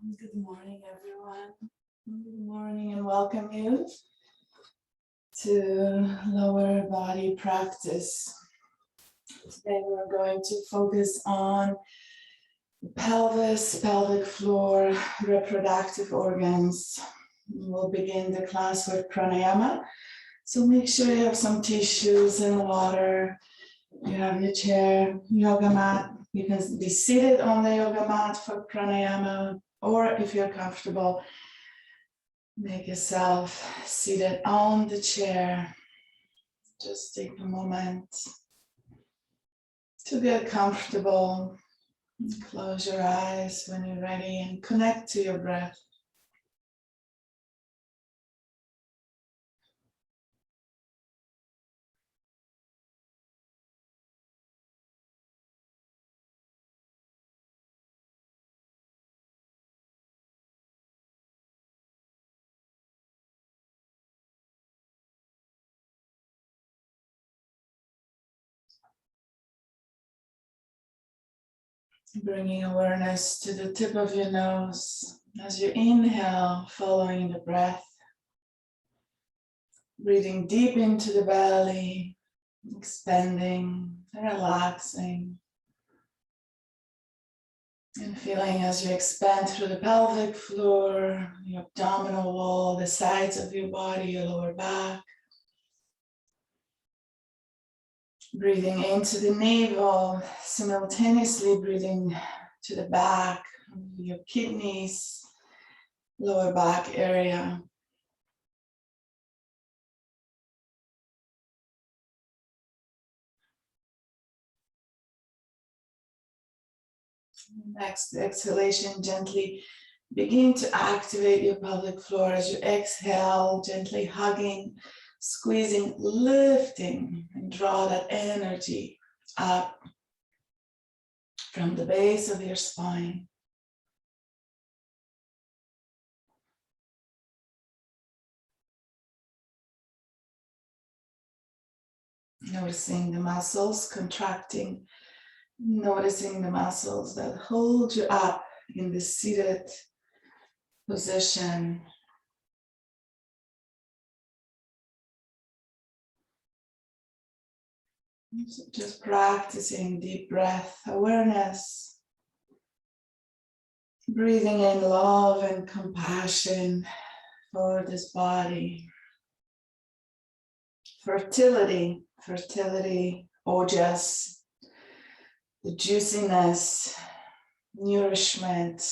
Good morning, everyone. Good morning, and welcome you to lower body practice. Today, we're going to focus on pelvis, pelvic floor, reproductive organs. We'll begin the class with pranayama. So make sure you have some tissues and water. You have your chair, yoga mat. You can be seated on the yoga mat for pranayama, or if you're comfortable, make yourself seated on the chair. Just take a moment to get comfortable. Close your eyes when you're ready and connect to your breath. Bringing awareness to the tip of your nose as you inhale, following the breath. Breathing deep into the belly, expanding, relaxing. And feeling as you expand through the pelvic floor, your abdominal wall, the sides of your body, your lower back. Breathing into the navel, simultaneously breathing to the back, your kidneys, lower back area. Next exhalation, gently begin to activate your pelvic floor as you exhale, gently hugging, squeezing, lifting, and draw that energy up from the base of your spine. Noticing the muscles contracting, noticing the muscles that hold you up in the seated position. So just practicing deep breath awareness, breathing in love and compassion for this body. Fertility, ojas, the juiciness, nourishment,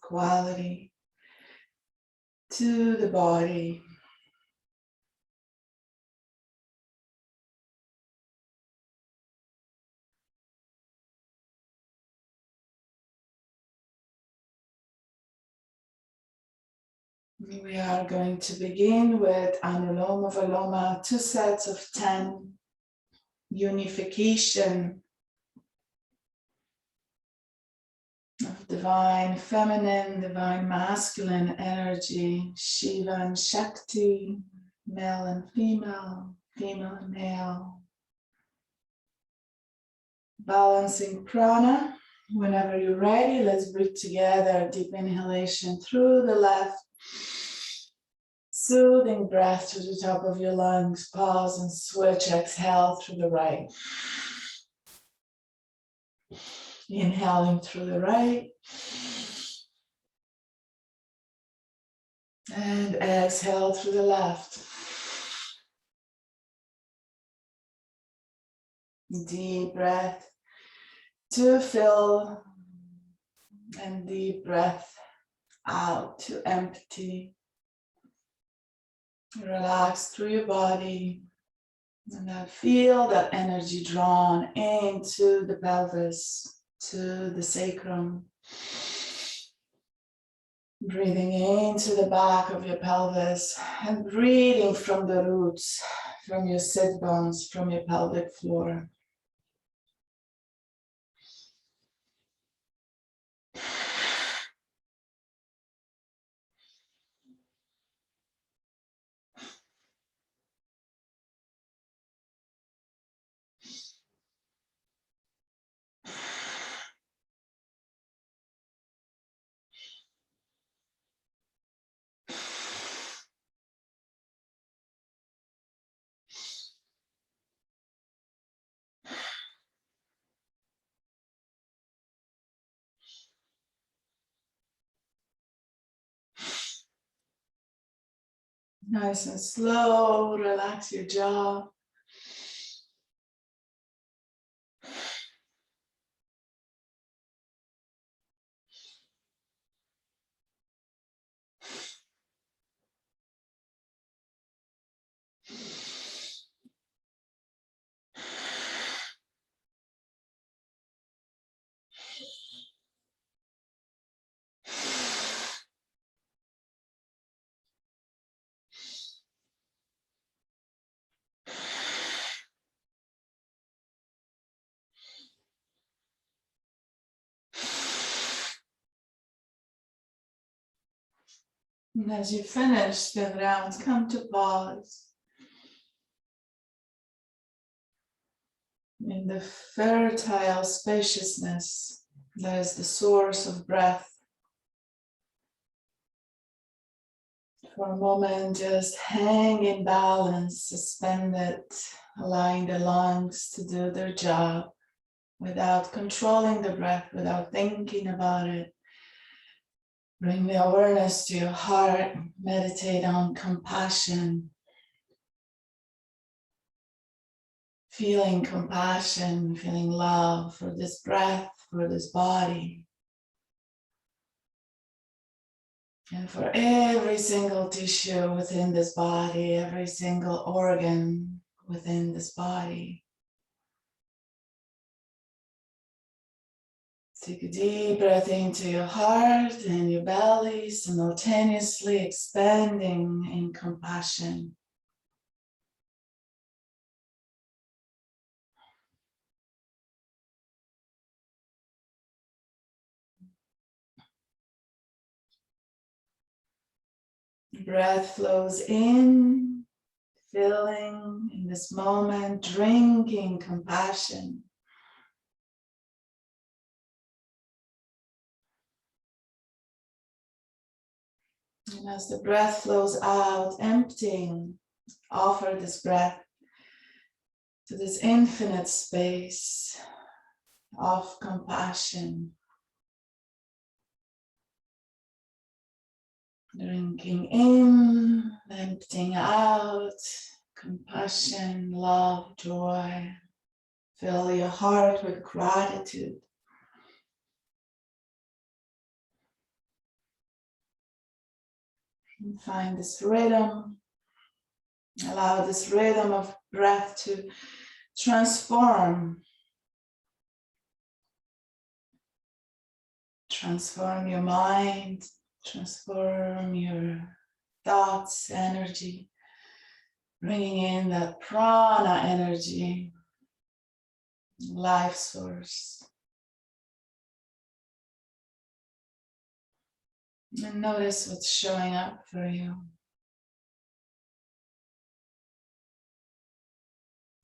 quality to the body. We are going to begin with Anuloma Viloma, 2 sets of 10, unification of divine feminine, divine masculine energy, Shiva and Shakti, male and female, female and male. Balancing prana. Whenever you're ready, let's breathe together. Deep inhalation through the left. Soothing breath to the top of your lungs. Pause and switch. Exhale through the right. Inhaling through the right. And exhale through the left. Deep breath to fill and deep breath out to empty. Relax through your body and then feel that energy drawn into the pelvis, to the sacrum. Breathing into the back of your pelvis and breathing from the roots, from your sit bones, from your pelvic floor. Nice and slow, relax your jaw. And as you finish the round, come to pause in the fertile spaciousness that is the source of breath. For a moment, just hang in balance, suspended, allowing the lungs to do their job without controlling the breath, without thinking about it. Bring the awareness to your heart, meditate on compassion. Feeling compassion, feeling love for this breath, for this body. And for every single tissue within this body, every single organ within this body. Take a deep breath into your heart and your belly, simultaneously expanding in compassion. Breath flows in, filling in this moment, drinking compassion. And as the breath flows out, emptying, offer this breath to this infinite space of compassion. Drinking in, emptying out, compassion, love, joy. Fill your heart with gratitude. And find this rhythm. Allow this rhythm of breath to transform your mind, transform your thoughts, energy, bringing in that prana energy, life source. And notice what's showing up for you.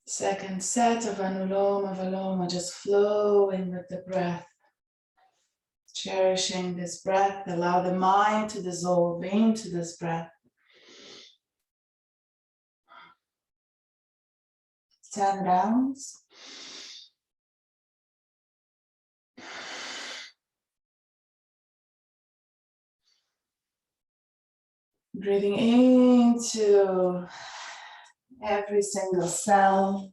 Second set of Anuloma Viloma, just flowing with the breath. Cherishing this breath, allow the mind to dissolve into this breath. 10 rounds. Breathing into every single cell.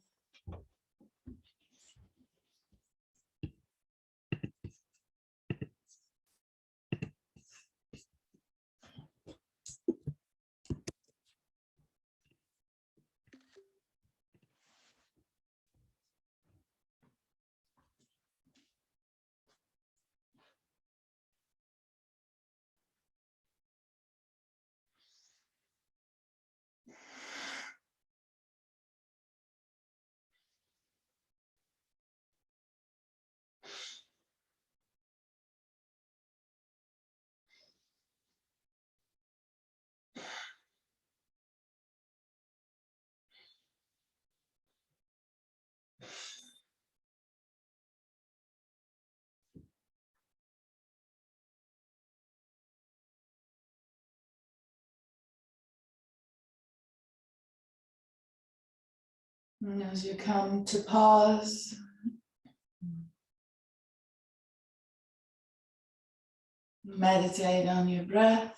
And as you come to pause, meditate on your breath.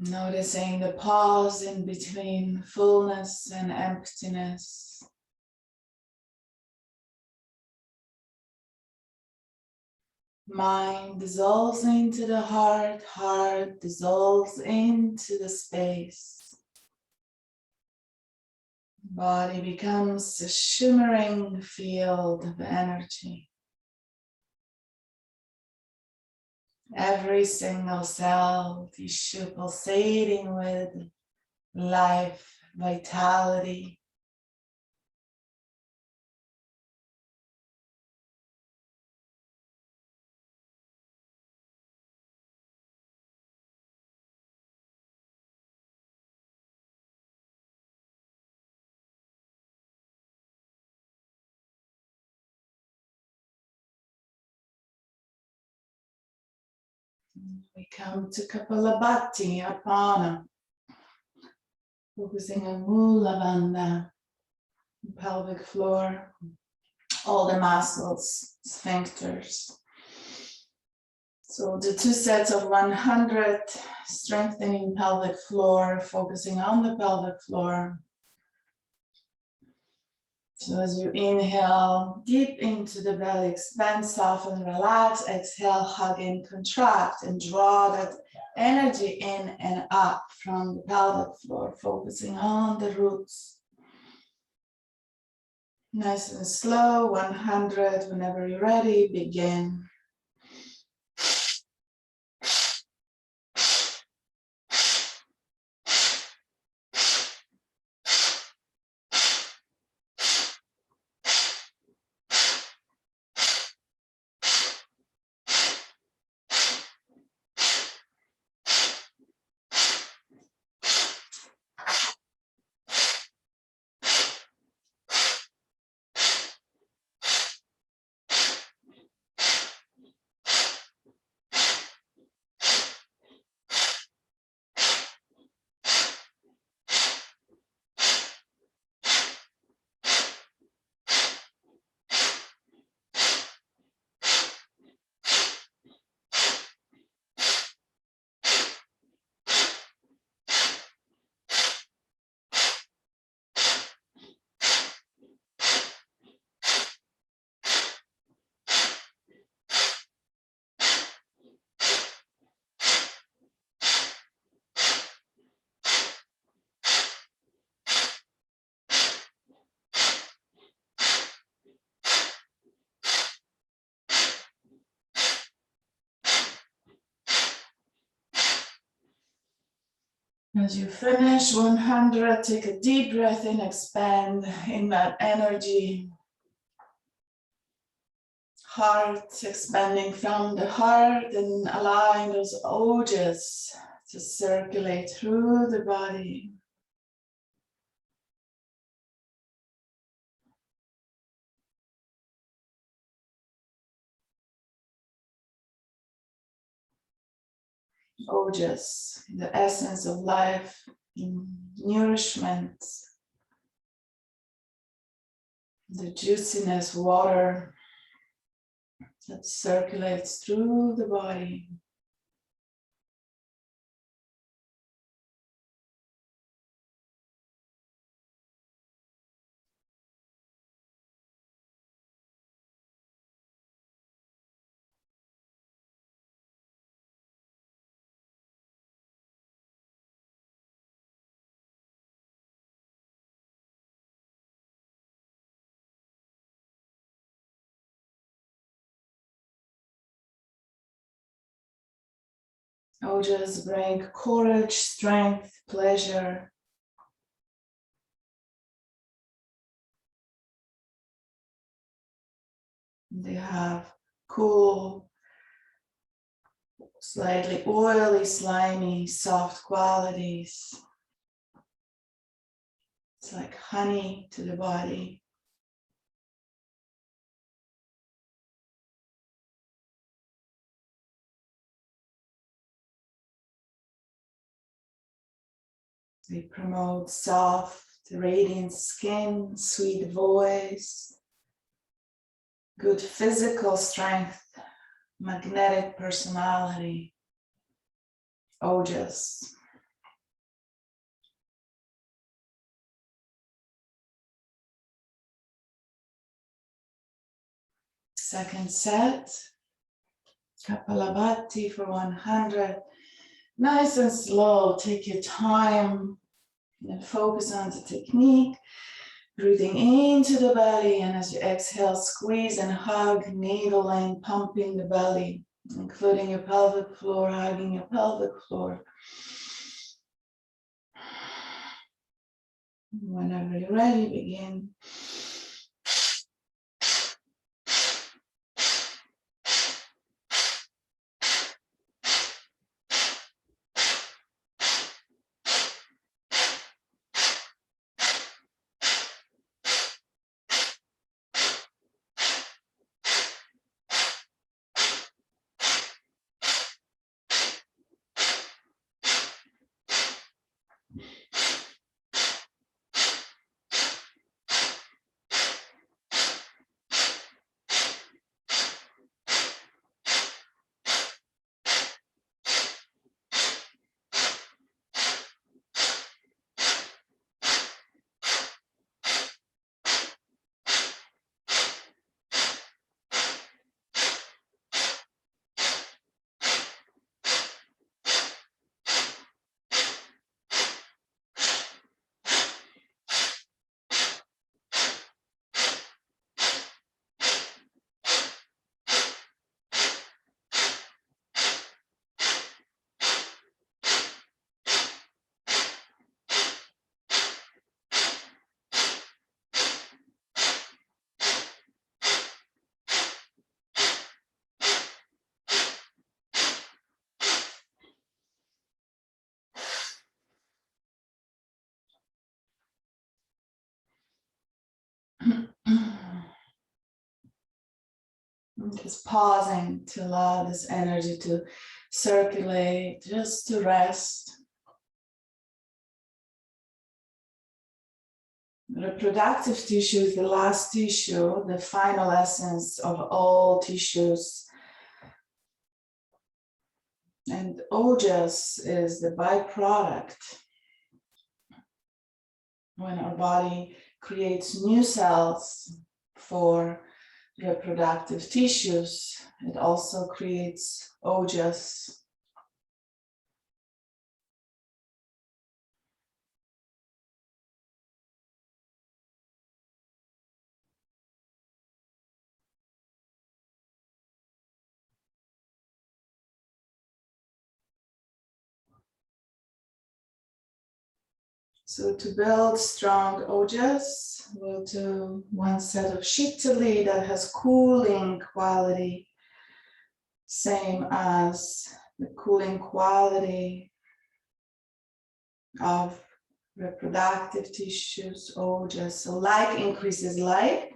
Noticing the pause in between fullness and emptiness. Mind dissolves into the heart, heart dissolves into the space. Body becomes a shimmering field of energy. Every single cell, tissue pulsating with life, vitality. We come to Kapalabhati, Apana, focusing on Mula Bandha, pelvic floor, all the muscles, sphincters. So the 2 sets of 100, strengthening pelvic floor, focusing on the pelvic floor. So as you inhale deep into the belly, expand, soften, relax. Exhale, hug in, contract, and draw that energy in and up from the pelvic floor, focusing on the roots. Nice and slow, 100. Whenever you're ready, begin. As you finish 100, take a deep breath in, expand in that energy. Heart expanding from the heart and allowing those ojas to circulate through the body. Ojas, the essence of life, nourishment, the juiciness, water that circulates through the body. Ojas bring courage, strength, pleasure. They have cool, slightly oily, slimy, soft qualities. It's like honey to the body. They promote soft, radiant skin, sweet voice, good physical strength, magnetic personality. Ojas. Second set. Kapalabhati for 100. Nice and slow. Take your time and focus on the technique. Breathing into the belly, and as you exhale, squeeze and hug, needling, pumping the belly, including your pelvic floor, hugging your pelvic floor. Whenever you're ready, begin. Just pausing to allow this energy to circulate, just to rest. Reproductive tissue is the last tissue, the final essence of all tissues. And ojas is the byproduct. When our body creates new cells for reproductive tissues, it also creates ojas. So to build strong ojas, we'll do one set of shitali that has cooling quality, same as the cooling quality of reproductive tissues, ojas. So like increases like,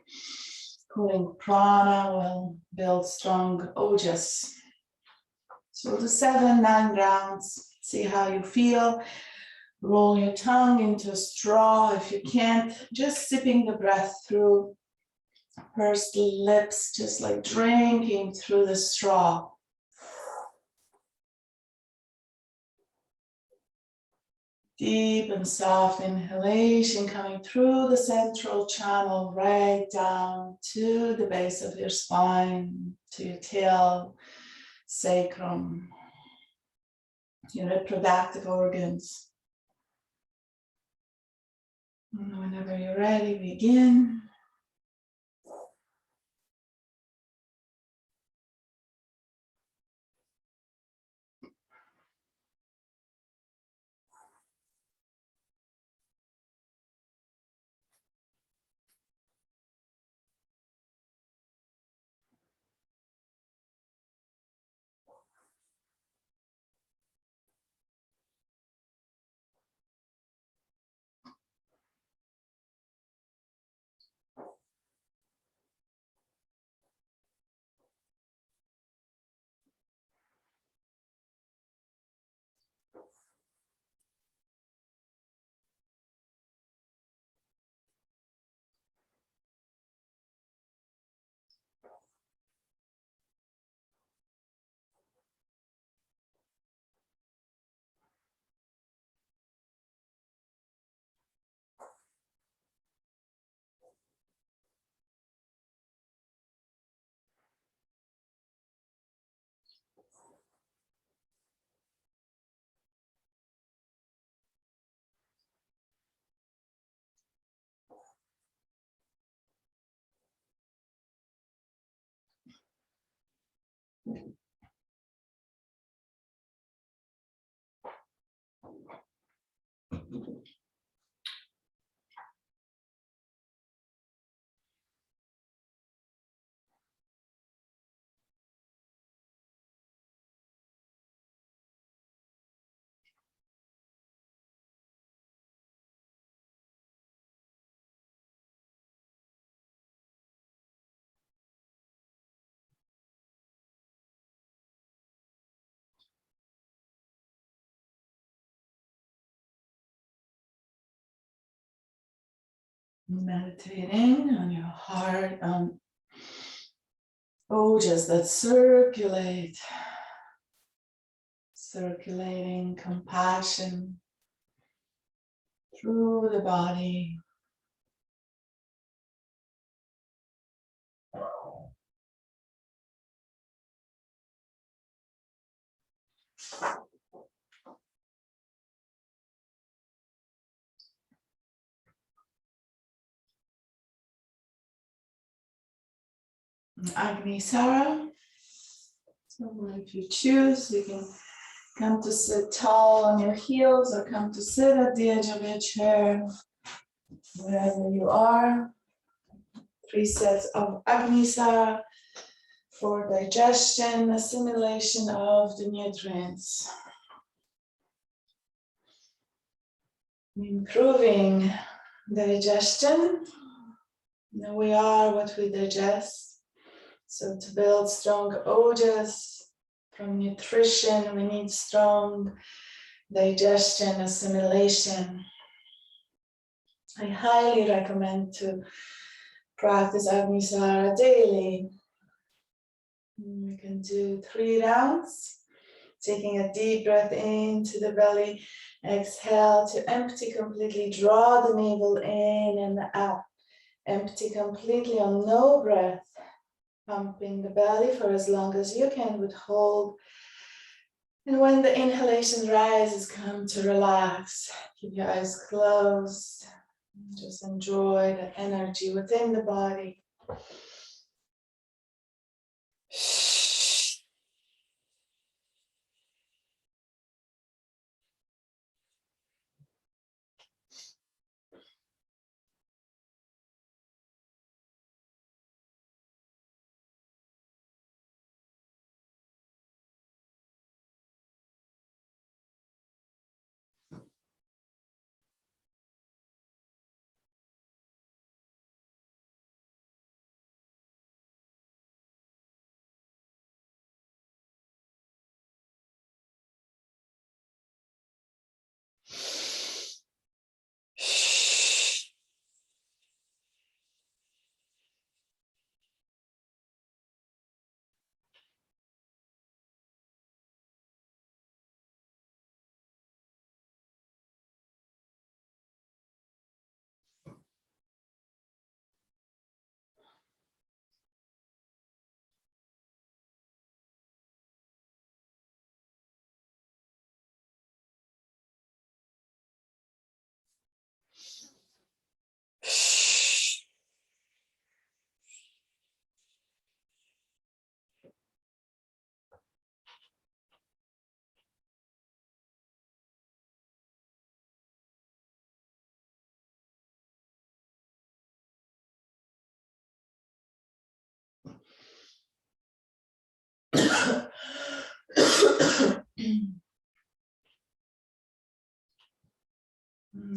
cooling prana will build strong ojas. So the 7-9 rounds, see how you feel. Roll your tongue into a straw. If you can't, just sipping the breath through pursed lips, just like drinking through the straw. Deep and soft inhalation coming through the central channel right down to the base of your spine, to your tail, sacrum, your reproductive organs. And whenever you're ready, begin. Meditating on your heart, on ojas that circulating compassion through the body. Agni Sara. So if you choose, you can come to sit tall on your heels or come to sit at the edge of your chair, wherever you are. 3 sets of Agni Sara for digestion, assimilation of the nutrients. Improving digestion. We are what we digest. So to build strong ojas from nutrition, we need strong digestion, assimilation. I highly recommend to practice Agni Sara daily. You can do 3 rounds, taking a deep breath into the belly, exhale to empty completely, draw the navel in and out, empty completely on no breath, pumping the belly for as long as you can, withhold. And when the inhalation rises, come to relax, keep your eyes closed, just enjoy the energy within the body.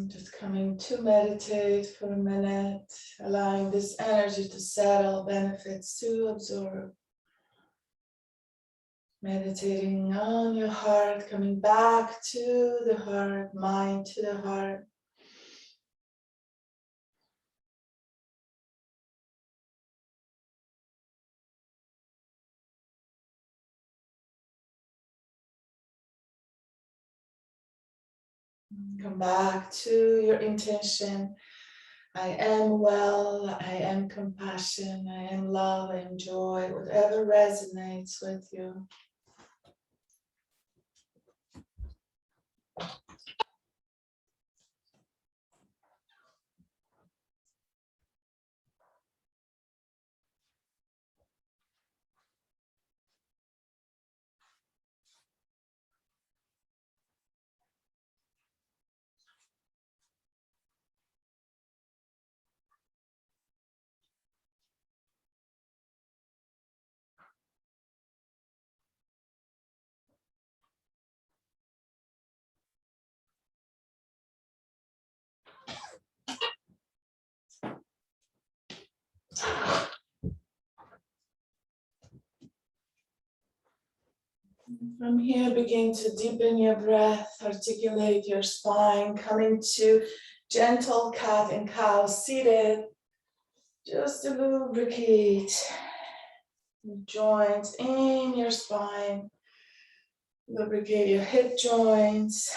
Just coming to meditate for a minute, allowing this energy to settle, benefits to absorb. Meditating on your heart, coming back to the heart, mind to the heart. Come back to your intention. I am well, I am compassion, I am love, I am joy, whatever resonates with you. From here, begin to deepen your breath, articulate your spine, coming to Gentle cat and cow seated, just to lubricate the joints in your spine. Lubricate your hip joints,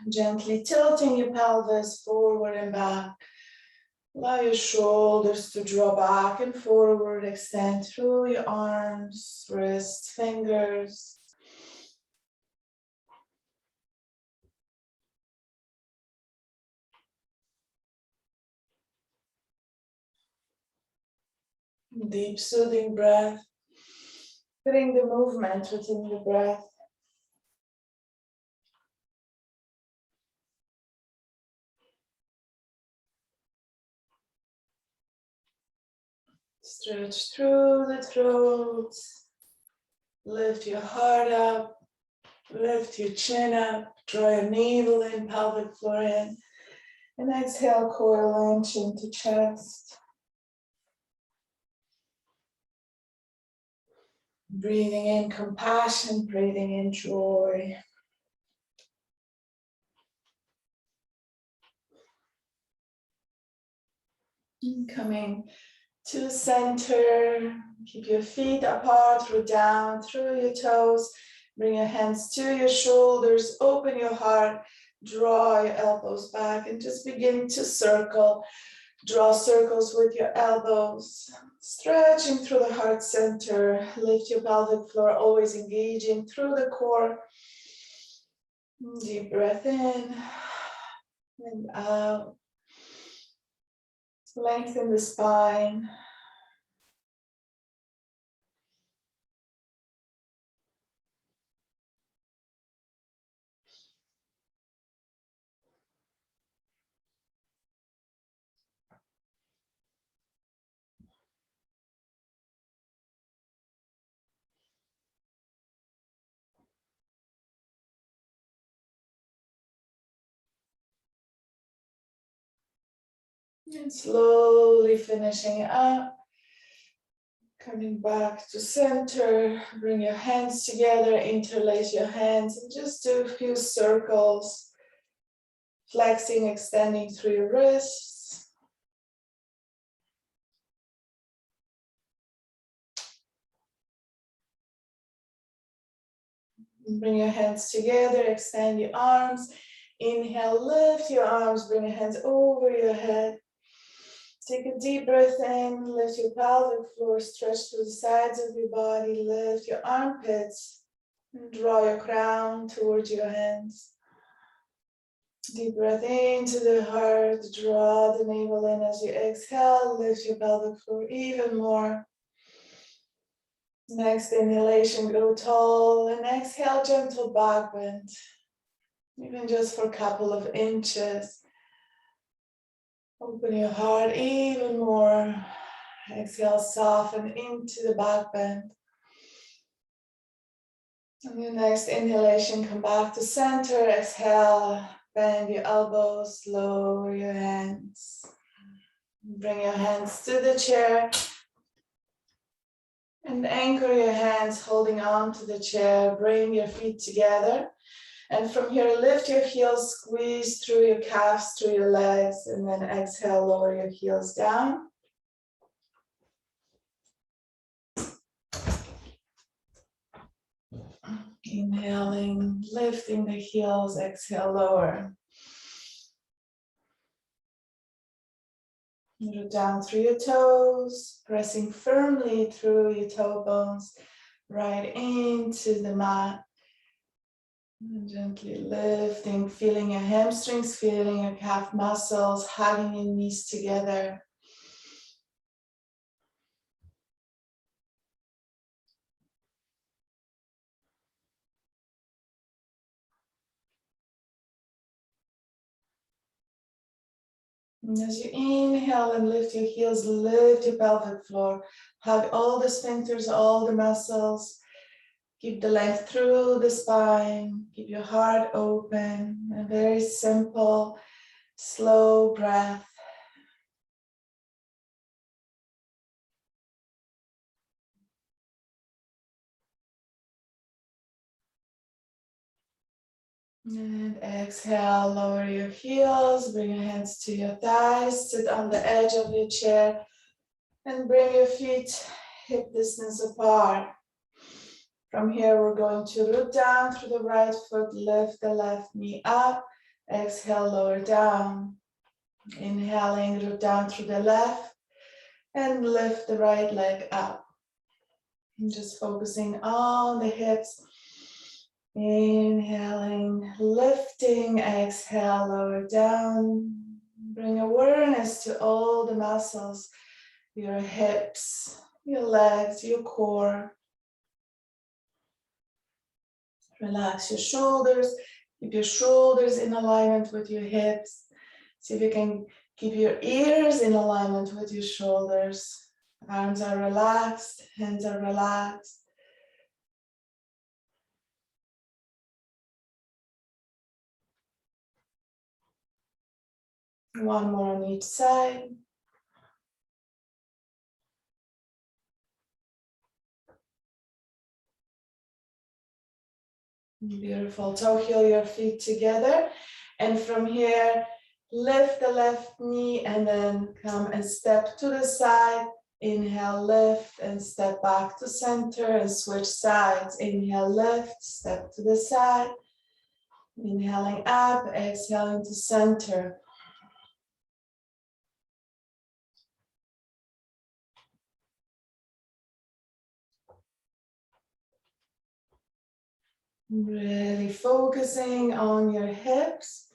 gently tilting your pelvis forward and back. Allow your shoulders to draw back and forward, extend through your arms, wrists, fingers. Deep soothing breath, feeling the movement within the breath. Stretch through the throat, lift your heart up, lift your chin up, draw your navel in, pelvic floor in, and exhale, coil in, chin to chest. Breathing in compassion, breathing in joy. And coming to center, keep your feet apart, root down through your toes. Bring your hands to your shoulders, open your heart, draw your elbows back and just begin to circle. Draw circles with your elbows, stretching through the heart center. Lift your pelvic floor, always engaging through the core. Deep breath in and out. Lengthen the spine. And slowly finishing up. Coming back to center, bring your hands together, interlace your hands, and just do a few circles. Flexing, extending through your wrists. Bring your hands together, extend your arms. Inhale, lift your arms, bring your hands over your head. Take a deep breath in, lift your pelvic floor, stretch through the sides of your body, lift your armpits, and draw your crown towards your hands. Deep breath into the heart, draw the navel in as you exhale, lift your pelvic floor even more. Next inhalation, grow tall, and exhale, gentle back bend, even just for a couple of inches. Open your heart even more. Exhale, soften into the back bend. On your next inhalation, come back to center. Exhale, bend your elbows, lower your hands. Bring your hands to the chair. And anchor your hands, holding on to the chair. Bring your feet together. And from here, lift your heels, squeeze through your calves, through your legs, and then exhale, lower your heels down. Inhaling, lifting the heels, exhale, lower. Root down through your toes, pressing firmly through your toe bones, right into the mat. And gently lifting, feeling your hamstrings, feeling your calf muscles, hugging your knees together. And as you inhale and lift your heels, lift your pelvic floor, hug all the sphincters, all the muscles. Keep the length through the spine, keep your heart open, a very simple, slow breath. And exhale, lower your heels, bring your hands to your thighs, sit on the edge of your chair, and bring your feet hip distance apart. From here, we're going to root down through the right foot, lift the left knee up, exhale, lower down. Inhaling, root down through the left, and lift the right leg up. And just focusing on the hips. Inhaling, lifting, exhale, lower down. Bring awareness to all the muscles, your hips, your legs, your core. Relax your shoulders, keep your shoulders in alignment with your hips. See if you can keep your ears in alignment with your shoulders. Arms are relaxed, hands are relaxed. One more on each side. Beautiful. Toe heel your feet together. And from here, lift the left knee and then come and step to the side. Inhale, lift and step back to center and switch sides. Inhale, lift, step to the side. Inhaling up, exhaling to center. Really focusing on your hips,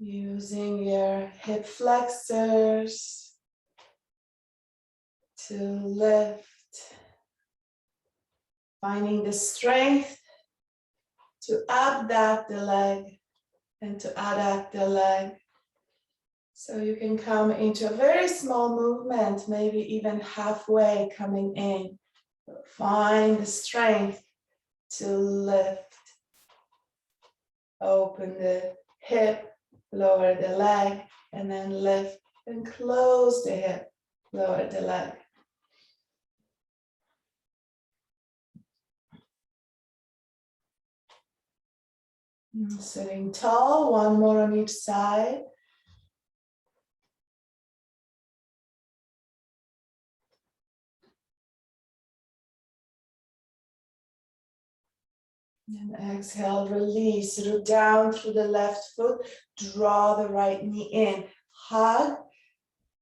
using your hip flexors to lift, finding the strength to abduct the leg and to adduct the leg. So you can come into a very small movement, maybe even halfway coming in. Find the strength to lift. Open the hip, lower the leg, and then lift and close the hip, lower the leg. Sitting tall, one more on each side. And exhale, release, root down through the left foot, draw the right knee in, hug,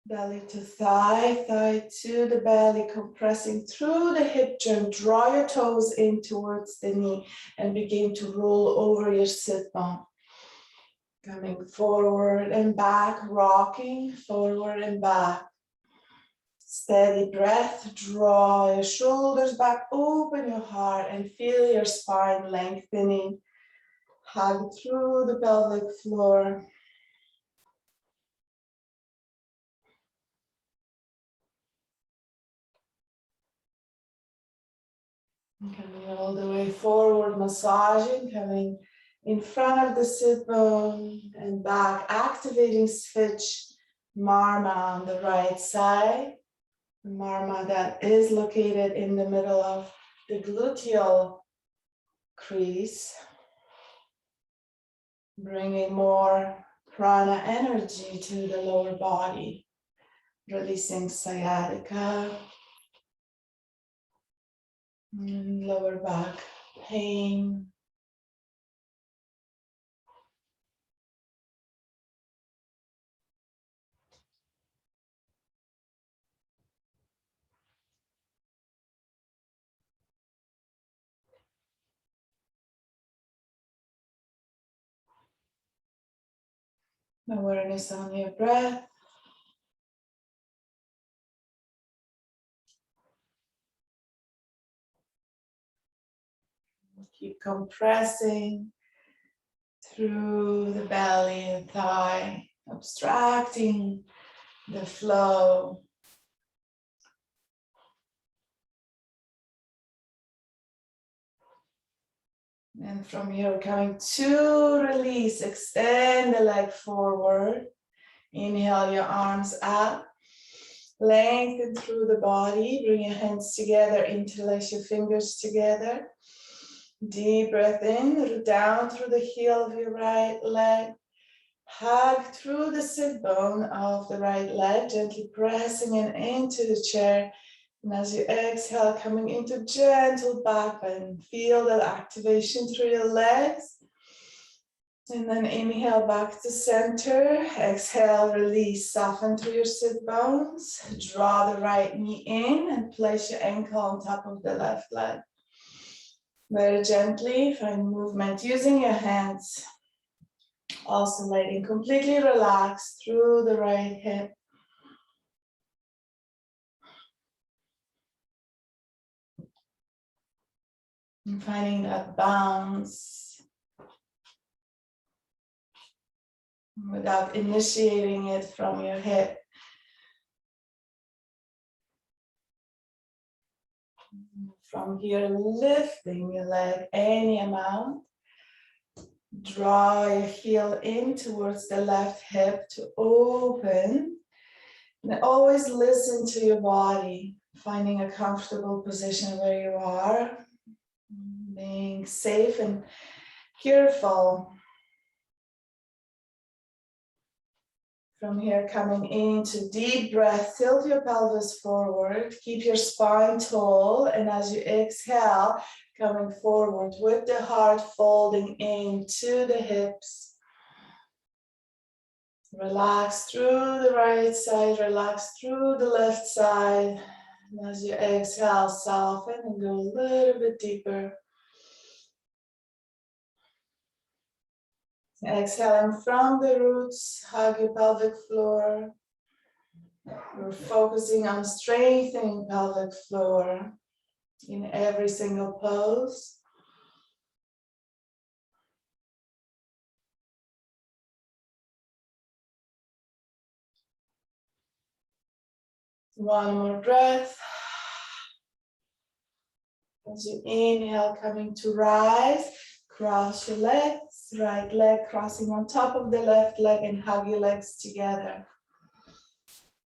belly to thigh, thigh to the belly, compressing through the hip joint, draw your toes in towards the knee and begin to roll over your sit bone. Coming forward and back, rocking forward and back. Steady breath, draw your shoulders back, open your heart and feel your spine lengthening. Hug through the pelvic floor. Coming all the way forward, massaging, coming in front of the sit bone and back, activating switch marma on the right side. The marma that is located in the middle of the gluteal crease. Bringing more prana energy to the lower body. Releasing sciatica. And lower back pain. Awareness on your breath. Keep compressing through the belly and thigh, abstracting the flow. And from here, we're coming to release, extend the leg forward. Inhale your arms up, lengthen through the body, bring your hands together, interlace your fingers together. Deep breath in, root down through the heel of your right leg. Hug through the sit bone of the right leg, gently pressing into the chair. And as you exhale, coming into gentle back bend, feel that activation through your legs. And then inhale back to center. Exhale, release, soften through your sit bones. Draw the right knee in and place your ankle on top of the left leg. Very gently, find movement using your hands. Oscillating, completely relaxed through the right hip. And finding that bounce without initiating it from your hip. From here, lifting your leg any amount. Draw your heel in towards the left hip to open. And always listen to your body, finding a comfortable position where you are, being safe and careful. From here, coming into deep breath, tilt your pelvis forward, keep your spine tall, and as you exhale, coming forward with the heart folding into the hips. Relax through the right side, relax through the left side. And as you exhale, soften and go a little bit deeper. Exhaling from the roots, hug your pelvic floor. We're focusing on strengthening pelvic floor in every single pose. One more breath. As you inhale, coming to rise, cross your legs, right leg crossing on top of the left leg and hug your legs together.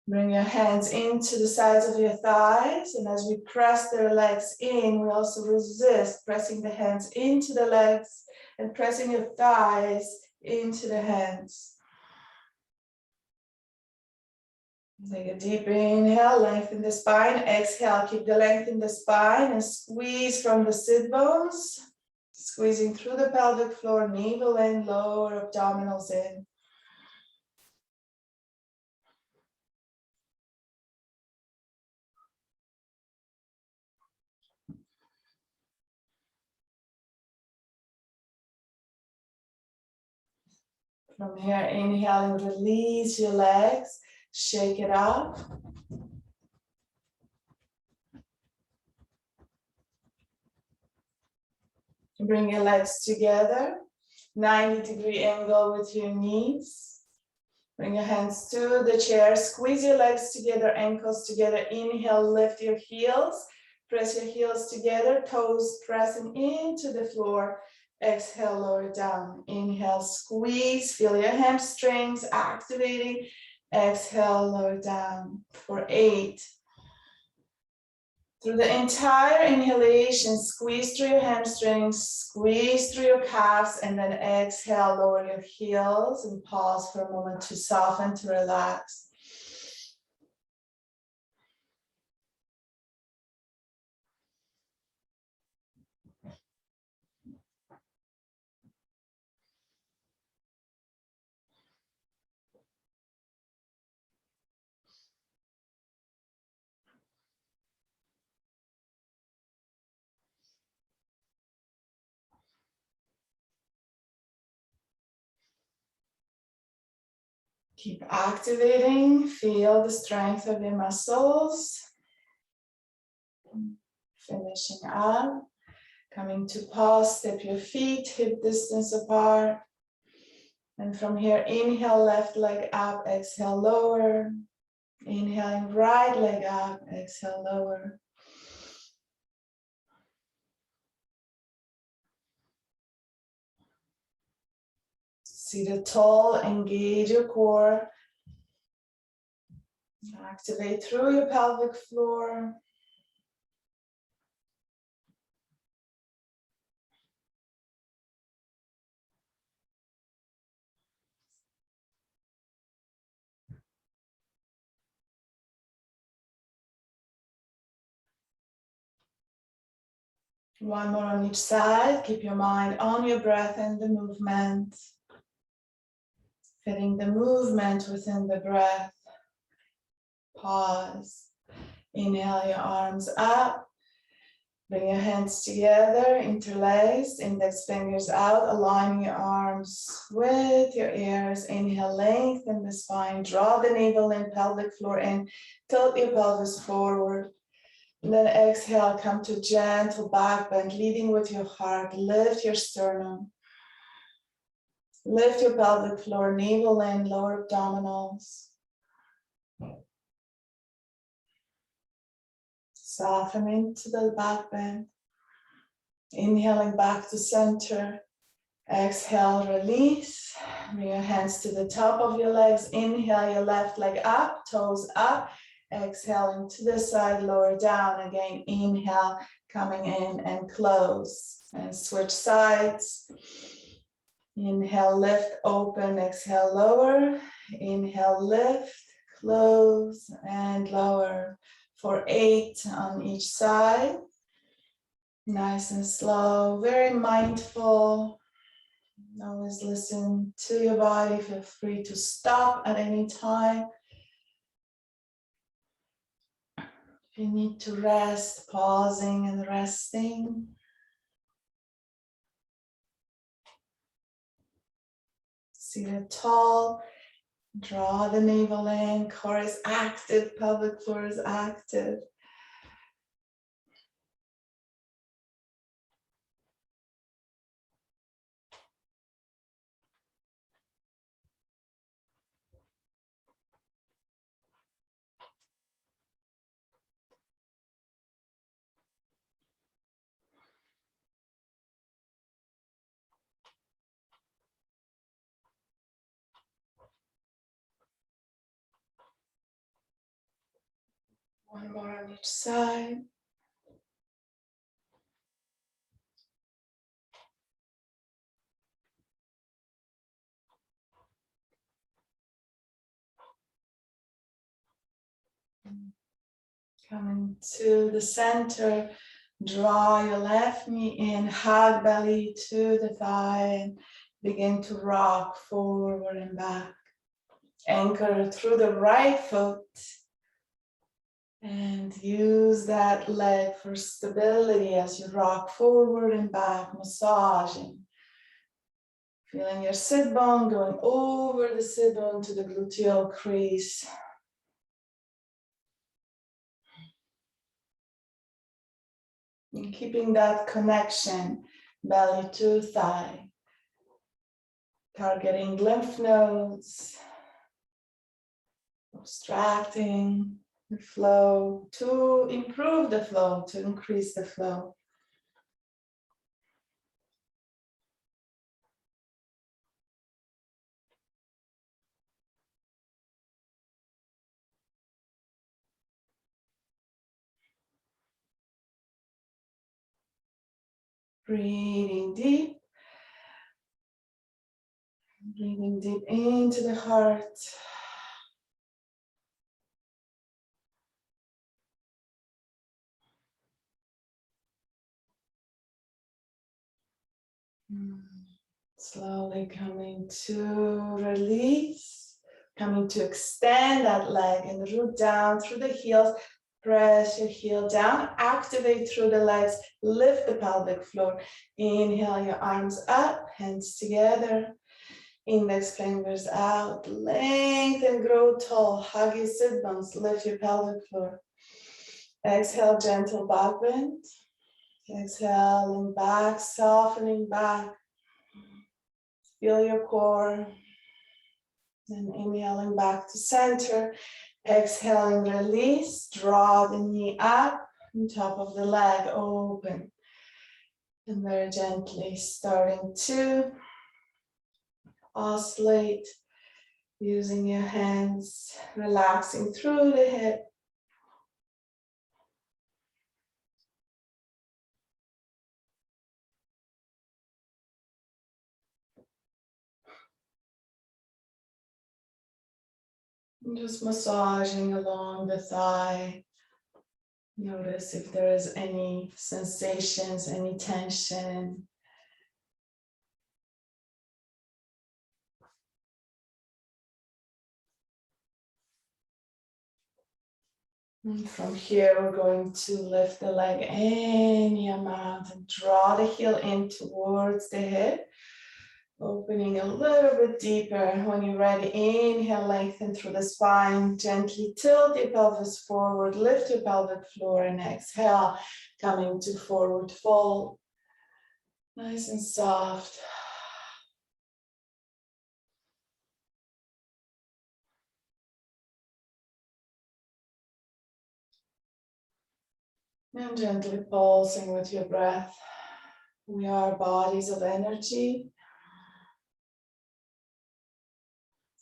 Bring your hands into the sides of your thighs, and as we press the legs in, we also resist, pressing the hands into the legs and pressing your thighs into the hands. Take a deep inhale, lengthen the spine. Exhale, keep the length in the spine and squeeze from the sit bones. Squeezing through the pelvic floor, navel in, lower abdominals in. From here, inhaling, release your legs, shake it up. Bring your legs together, 90-degree angle with your knees. Bring your hands to the chair, squeeze your legs together, ankles together. Inhale, lift your heels, press your heels together, toes pressing into the floor. Exhale, lower down. Inhale, squeeze, feel your hamstrings activating. Exhale, lower down for 8. Through the entire inhalation, squeeze through your hamstrings, squeeze through your calves, and then exhale, lower your heels and pause for a moment to soften, to relax. Keep activating, feel the strength of your muscles. Finishing up, coming to pause, step your feet hip distance apart. And from here, inhale, left leg up, exhale, lower. Inhaling, right leg up, exhale, lower. Seated tall, engage your core. Activate through your pelvic floor. One more on each side. Keep your mind on your breath and the movement. Fitting the movement within the breath. Pause. Inhale your arms up. Bring your hands together, interlaced, index fingers out, aligning your arms with your ears. Inhale, lengthen the spine, draw the navel in, pelvic floor in, tilt your pelvis forward. And then exhale, come to gentle back bend, leading with your heart. Lift your sternum. Lift your pelvic floor, navel in, lower abdominals. Soften into the back bend. Inhaling back to center. Exhale, release. Bring your hands to the top of your legs. Inhale your left leg up, toes up. Exhaling to the side, lower down. Again, inhale, coming in and close. And switch sides. Inhale, lift, open. Exhale, lower. Inhale, lift, close, and lower. For 8 on each side. Nice and slow, very mindful. Always listen to your body. Feel free to stop at any time. If you need to rest, pausing and resting. Seated tall. Draw the navel in. Core is active. Pelvic floor is active. One more on each side. Coming to the center, draw your left knee in, hug belly to the thigh, and begin to rock forward and back. Anchor through the right foot and use that leg for stability as you rock forward and back, massaging. Feeling your sit bone going over the sit bone to the gluteal crease. And keeping that connection, belly to thigh. Targeting lymph nodes. Abstracting the flow to improve the flow, to increase the flow. Breathing deep. Breathing deep into the heart. Slowly coming to release. Coming to extend that leg and root down through the heels. Press your heel down. Activate through the legs. Lift the pelvic floor. Inhale your arms up, hands together. Index fingers out, lengthen, grow tall, hug your sit bones, lift your pelvic floor. Exhale, gentle back bend. Exhaling back, softening back. Feel your core. And inhaling back to center. Exhaling, release, draw the knee up, on top of the leg, open. And very gently starting to oscillate, using your hands, relaxing through the hip. And just massaging along the thigh, Notice if there is any sensations, any tension. And from here, we're going to lift the leg any amount and draw the heel in towards the hip. Opening a little bit deeper. When you're ready, inhale, lengthen through the spine. Gently tilt your pelvis forward, lift your pelvic floor, and exhale, coming to forward fold. Nice and soft. And gently pulsing with your breath. We are bodies of energy.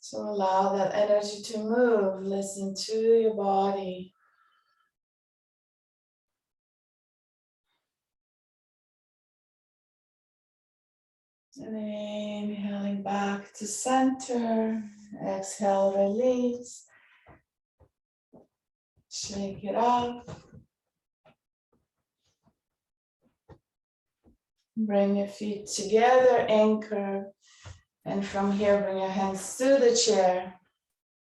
So allow that energy to move. Listen to your body. And inhaling back to center. Exhale, release. Shake it up. Bring your feet together, anchor. And from here, bring your hands to the chair.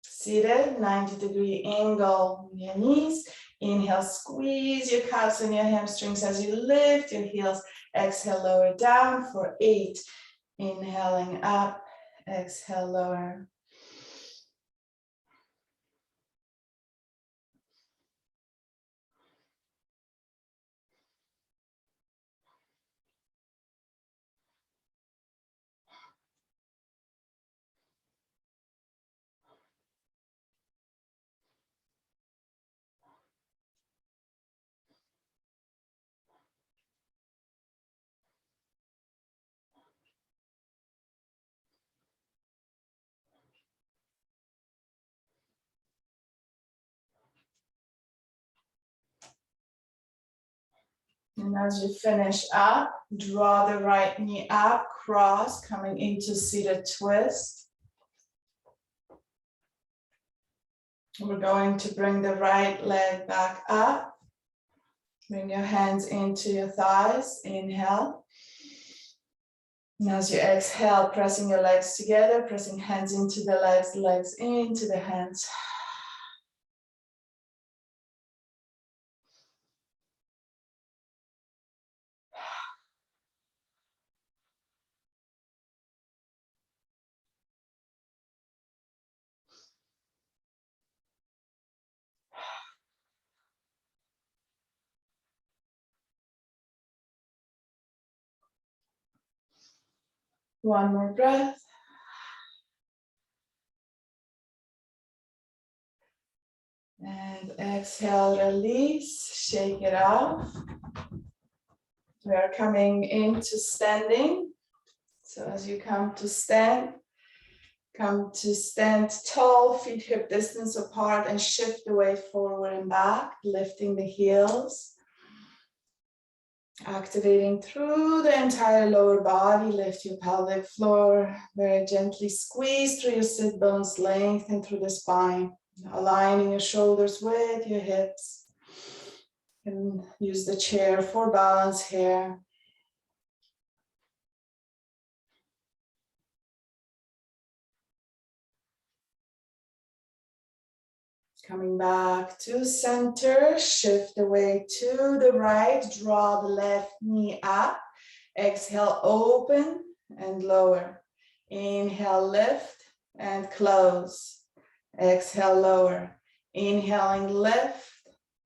Seated, 90-degree angle on your knees. Inhale, squeeze your calves and your hamstrings as you lift your heels. Exhale, lower down for 8. Inhaling up, exhale, lower. And as you finish up, draw the right knee up, cross, coming into seated twist. We're going to bring the right leg back up. Bring your hands into your thighs, inhale. And as you exhale, pressing your legs together, pressing hands into the legs into the hands. One more breath. And exhale, release, shake it off. We are coming into standing. So as you come to stand tall, feet hip distance apart, and shift the weight forward and back, lifting the heels. Activating through the entire lower body, lift your pelvic floor, very gently squeeze through your sit bones, lengthen through the spine, aligning your shoulders with your hips. And use the chair for balance here. Coming back to center, shift the weight to the right, draw the left knee up. Exhale, open and lower. Inhale, lift and close. Exhale, lower. Inhaling, lift,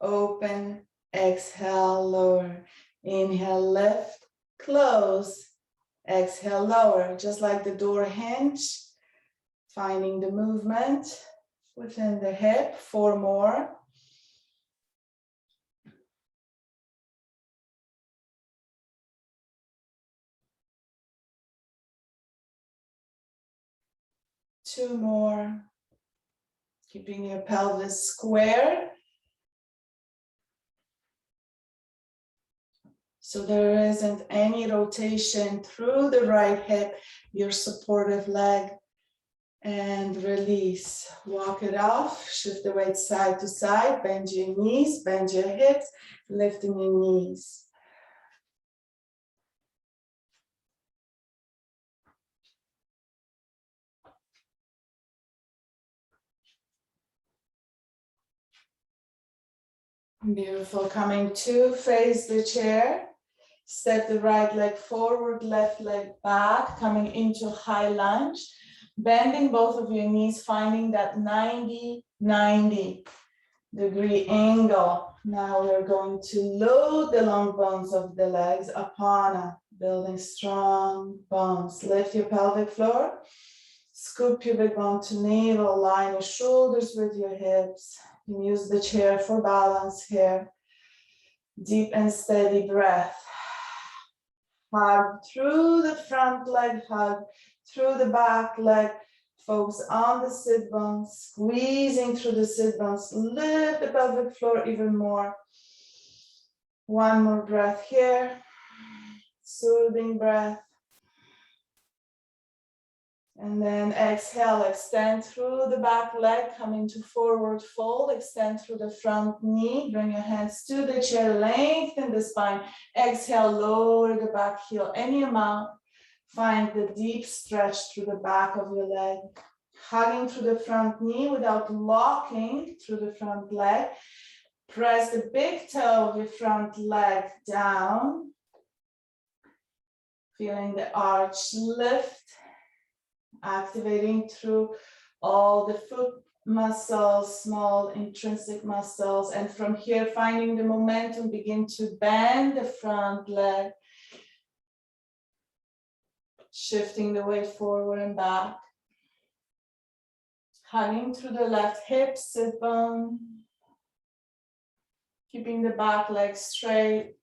open, exhale, lower. Inhale, lift, close, exhale, lower. Just like the door hinge, finding the movement within the hip. 4 more. Two more. Keeping your pelvis square. So there isn't any rotation through the right hip, your supportive leg And release. Walk it off. Shift the weight side to side. Bend your knees, bend your hips, lifting your knees. Beautiful. Coming to face the chair. Step the right leg forward, left leg back, coming into high lunge. Bending both of your knees, finding that 90 degree angle. Now we're going to load the long bones of the legs, Apana, building strong bones. Lift your pelvic floor. Scoop pubic bone to navel, line your shoulders with your hips. You can use the chair for balance here. Deep and steady breath. Hug through the front leg, hug through the back leg. Focus on the sit bones, squeezing through the sit bones. Lift the pelvic floor even more. One more breath here. Soothing breath. And then exhale, extend through the back leg, come into forward fold, extend through the front knee, bring your hands to the chair, lengthen the spine. Exhale, lower the back heel any amount. Find the deep stretch through the back of your leg. Hugging through the front knee without locking through the front leg. Press the big toe of your front leg down. Feeling the arch lift. Activating through all the foot muscles, small intrinsic muscles. And from here, finding the momentum, begin to bend the front leg. Shifting the weight forward and back. Hugging through the left hip, sit bone. Keeping the back leg straight.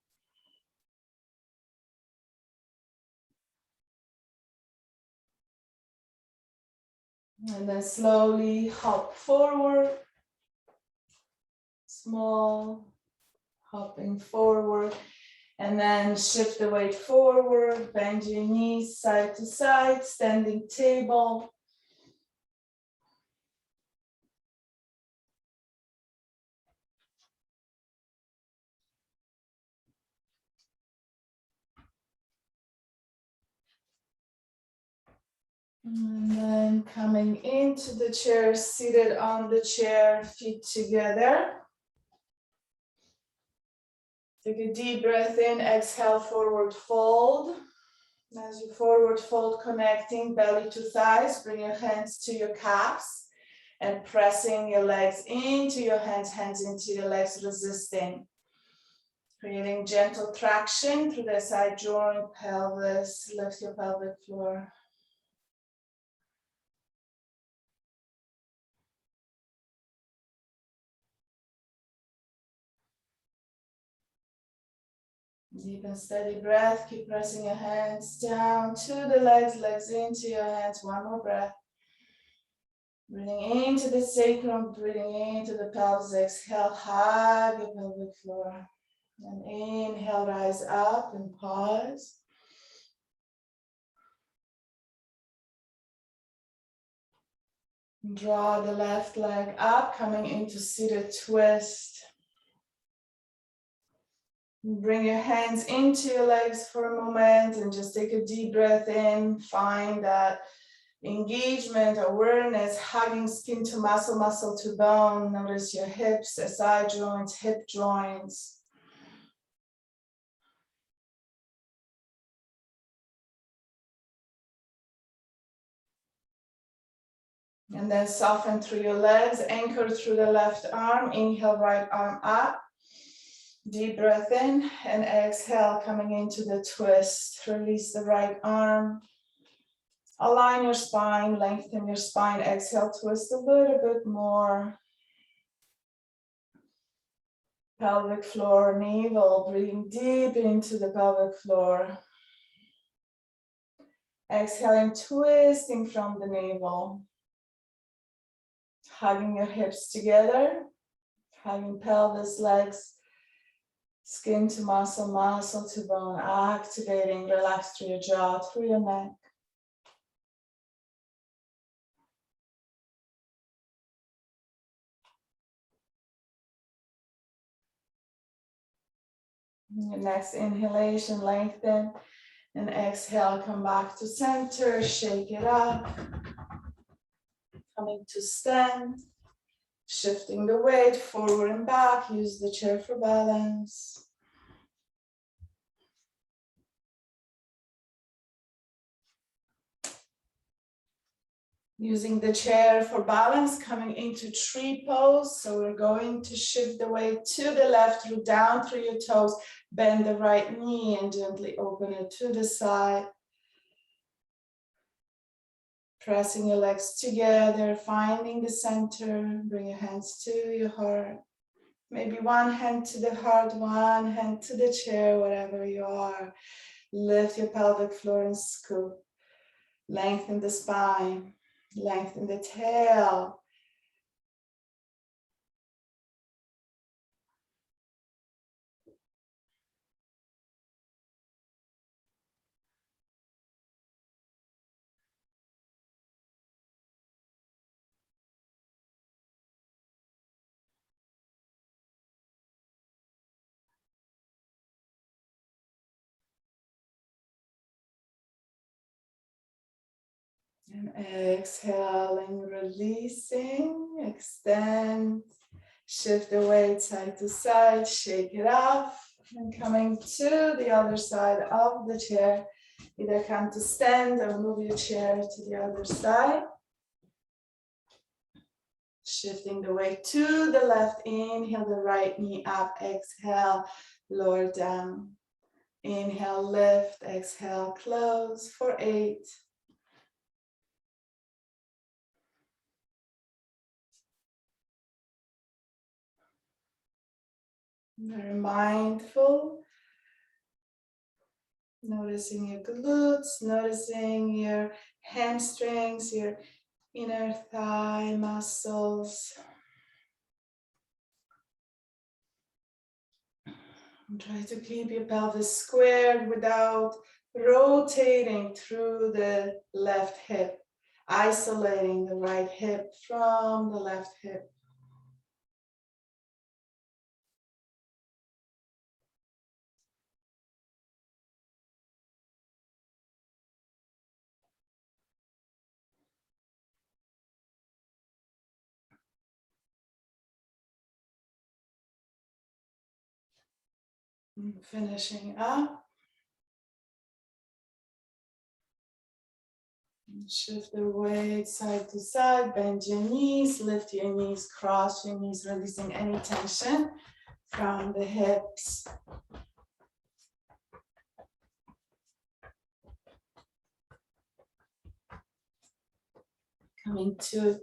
And then slowly hop forward. Small hopping forward. And then shift the weight forward. Bend your knees side to side. Standing table. And then coming into the chair, seated on the chair, feet together. Take a deep breath in, exhale, forward fold. As you forward fold, connecting belly to thighs, bring your hands to your calves and pressing your legs into your hands, hands into your legs, resisting. Creating gentle traction through the side joint, pelvis, lift your pelvic floor. Deep and steady breath. Keep pressing your hands down to the legs, legs into your hands. One more breath. Breathing into the sacrum, breathing into the pelvis. Exhale, hug your pelvic floor. And inhale, rise up and pause. Draw the left leg up, coming into seated twist. Bring your hands into your legs for a moment and just take a deep breath in. Find that engagement, awareness, hugging skin to muscle, muscle to bone. Notice your hips, side joints, hip joints. And then soften through your legs, anchor through the left arm. Inhale, right arm up. Deep breath in and exhale, coming into the twist. Release the right arm. Align your spine, lengthen your spine. Exhale, twist a little bit more. Pelvic floor, navel, breathing deep into the pelvic floor. Exhaling, twisting from the navel. Hugging your hips together. Hugging pelvis, legs. Skin to muscle, muscle to bone, activating, relax through your jaw, through your neck. Your next inhalation, lengthen. And exhale, come back to center, shake it up. Coming to stand. Shifting the weight forward and back. Use the chair for balance. Using the chair for balance, coming into tree pose. So we're going to shift the weight to the left, root down through your toes, bend the right knee and gently open it to the side. Pressing your legs together, finding the center, bring your hands to your heart. Maybe one hand to the heart, one hand to the chair, wherever you are. Lift your pelvic floor and scoop. Lengthen the spine, lengthen the tail. And exhaling, releasing, extend, shift the weight side to side, shake it off, and coming to the other side of the chair. Either come to stand or move your chair to the other side. Shifting the weight to the left, inhale the right knee up, exhale, lower down. Inhale, lift, exhale, close for 8. Very mindful. Noticing your glutes, noticing your hamstrings, your inner thigh muscles. And try to keep your pelvis squared without rotating through the left hip, isolating the right hip from the left hip. And finishing up. Shift the weight side to side, bend your knees, lift your knees, cross your knees, releasing any tension from the hips. Coming to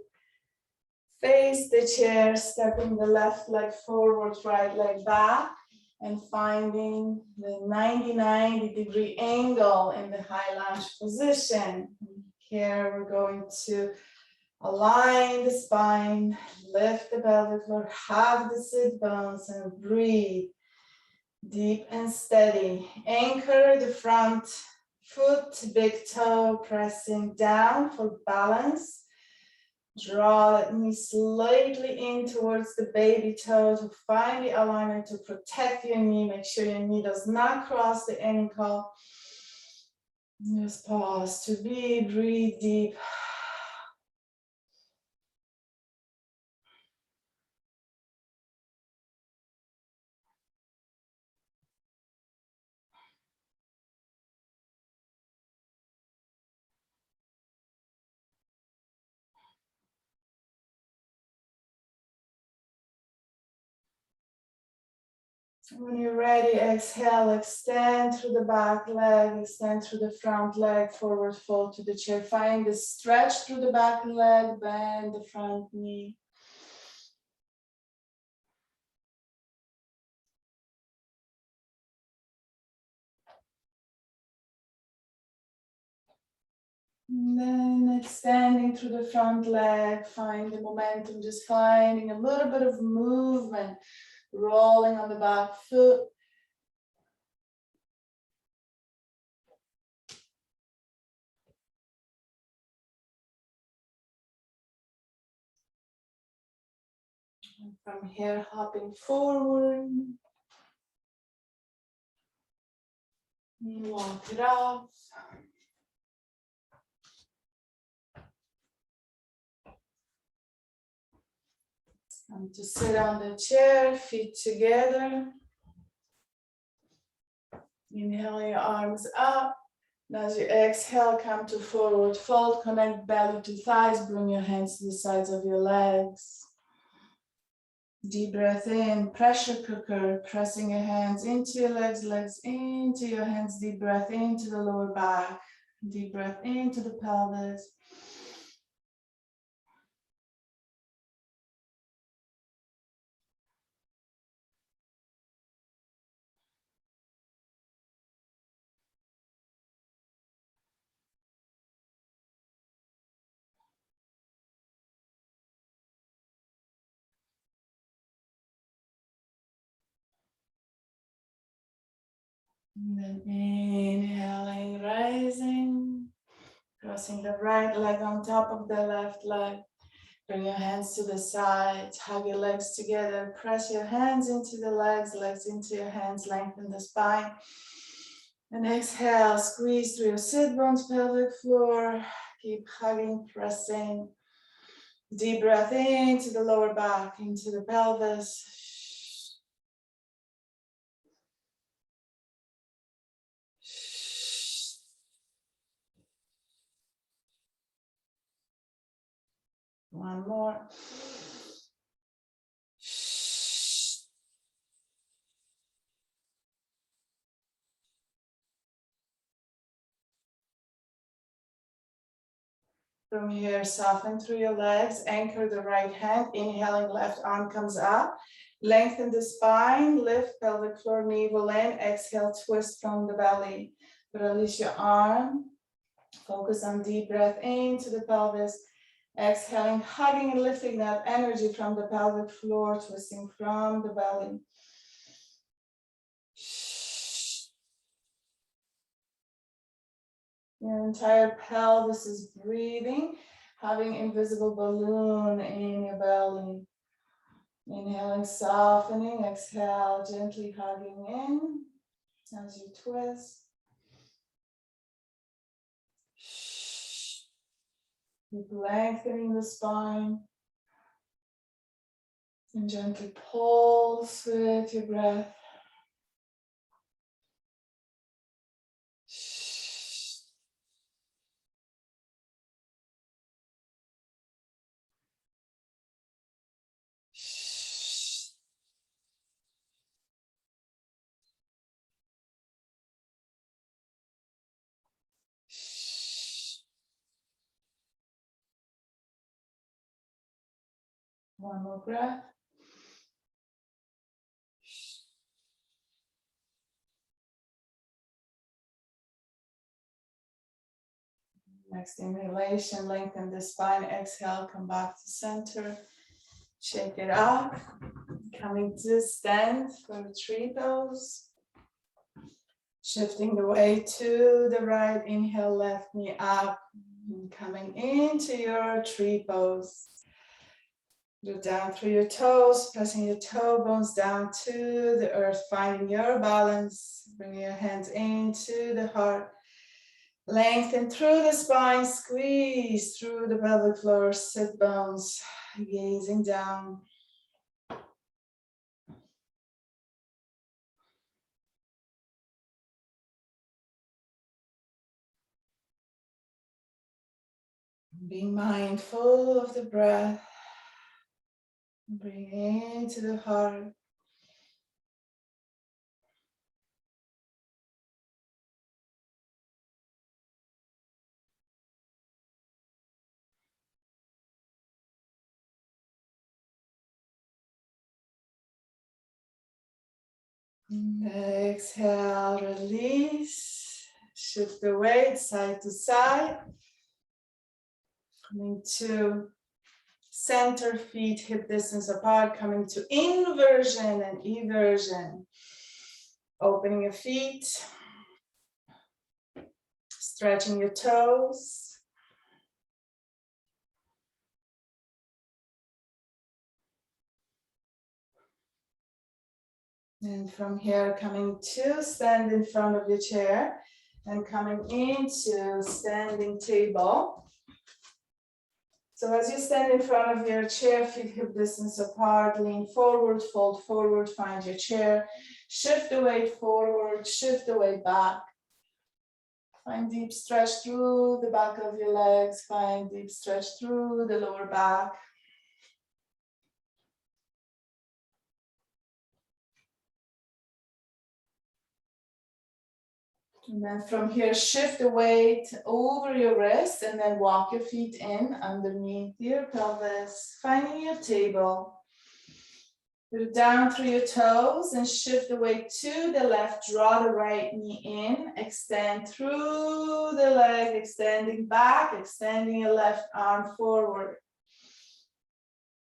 face the chair, stepping the left leg forward, right leg back, and finding the 90-degree angle in the high lunge position. Here we're going to align the spine, lift the pelvic floor, hug the sit bones, and breathe deep and steady. Anchor the front foot, big toe pressing down for balance. Draw that knee slightly in towards the baby toe to find the alignment to protect your knee. Make sure your knee does not cross the ankle. Just pause to breathe deep. When you're ready, exhale, extend through the back leg, extend through the front leg, forward fold to the chair. Find the stretch through the back leg, bend the front knee. And then extending through the front leg, find the momentum, just finding a little bit of movement, rolling on the back foot. And from here, hopping forward. Walk it off. Come to sit on the chair, feet together. Inhale your arms up. And as you exhale, come to forward fold. Connect belly to thighs. Bring your hands to the sides of your legs. Deep breath in, pressure cooker, pressing your hands into your legs, legs into your hands. Deep breath into the lower back. Deep breath into the pelvis. And then inhaling, rising, crossing the right leg on top of the left leg. Bring your hands to the sides, hug your legs together, press your hands into the legs, legs into your hands, lengthen the spine. And exhale, squeeze through your sit bones, pelvic floor. Keep hugging, pressing. Deep breath into the lower back, into the pelvis. One more. From here, soften through your legs, anchor the right hand, inhaling, left arm comes up. Lengthen the spine, lift pelvic floor, navel in, exhale, twist from the belly. Release your arm, focus on deep breath into the pelvis. Exhaling, hugging and lifting that energy from the pelvic floor, twisting from the belly. Your entire pelvis is breathing, having invisible balloon in your belly. Inhaling, softening, exhale, gently hugging in as you twist. Keep lengthening the spine. And gently pulse with your breath. One more breath. Next inhalation, lengthen the spine. Exhale, come back to center. Shake it up. Coming to stand for the tree pose. Shifting the weight to the right. Inhale, left knee up. And coming into your tree pose. Look down through your toes, pressing your toe bones down to the earth, finding your balance. Bring your hands into the heart. Lengthen through the spine, squeeze through the pelvic floor, sit bones, gazing down. Be mindful of the breath. Bring into the heart. Exhale, release. Shift the weight side to side. Coming to center, feet hip distance apart. Coming to inversion and eversion. Opening your feet. Stretching your toes. And from here, coming to stand in front of your chair and coming into standing table. So as you stand in front of your chair, feet hip distance apart, lean forward, fold forward, find your chair, shift the weight forward, shift the weight back. Find deep stretch through the back of your legs, find deep stretch through the lower back. And then from here, shift the weight over your wrist and then walk your feet in underneath your pelvis, finding your table. Put down through your toes and shift the weight to the left. Draw the right knee in, extend through the leg, extending back, extending your left arm forward.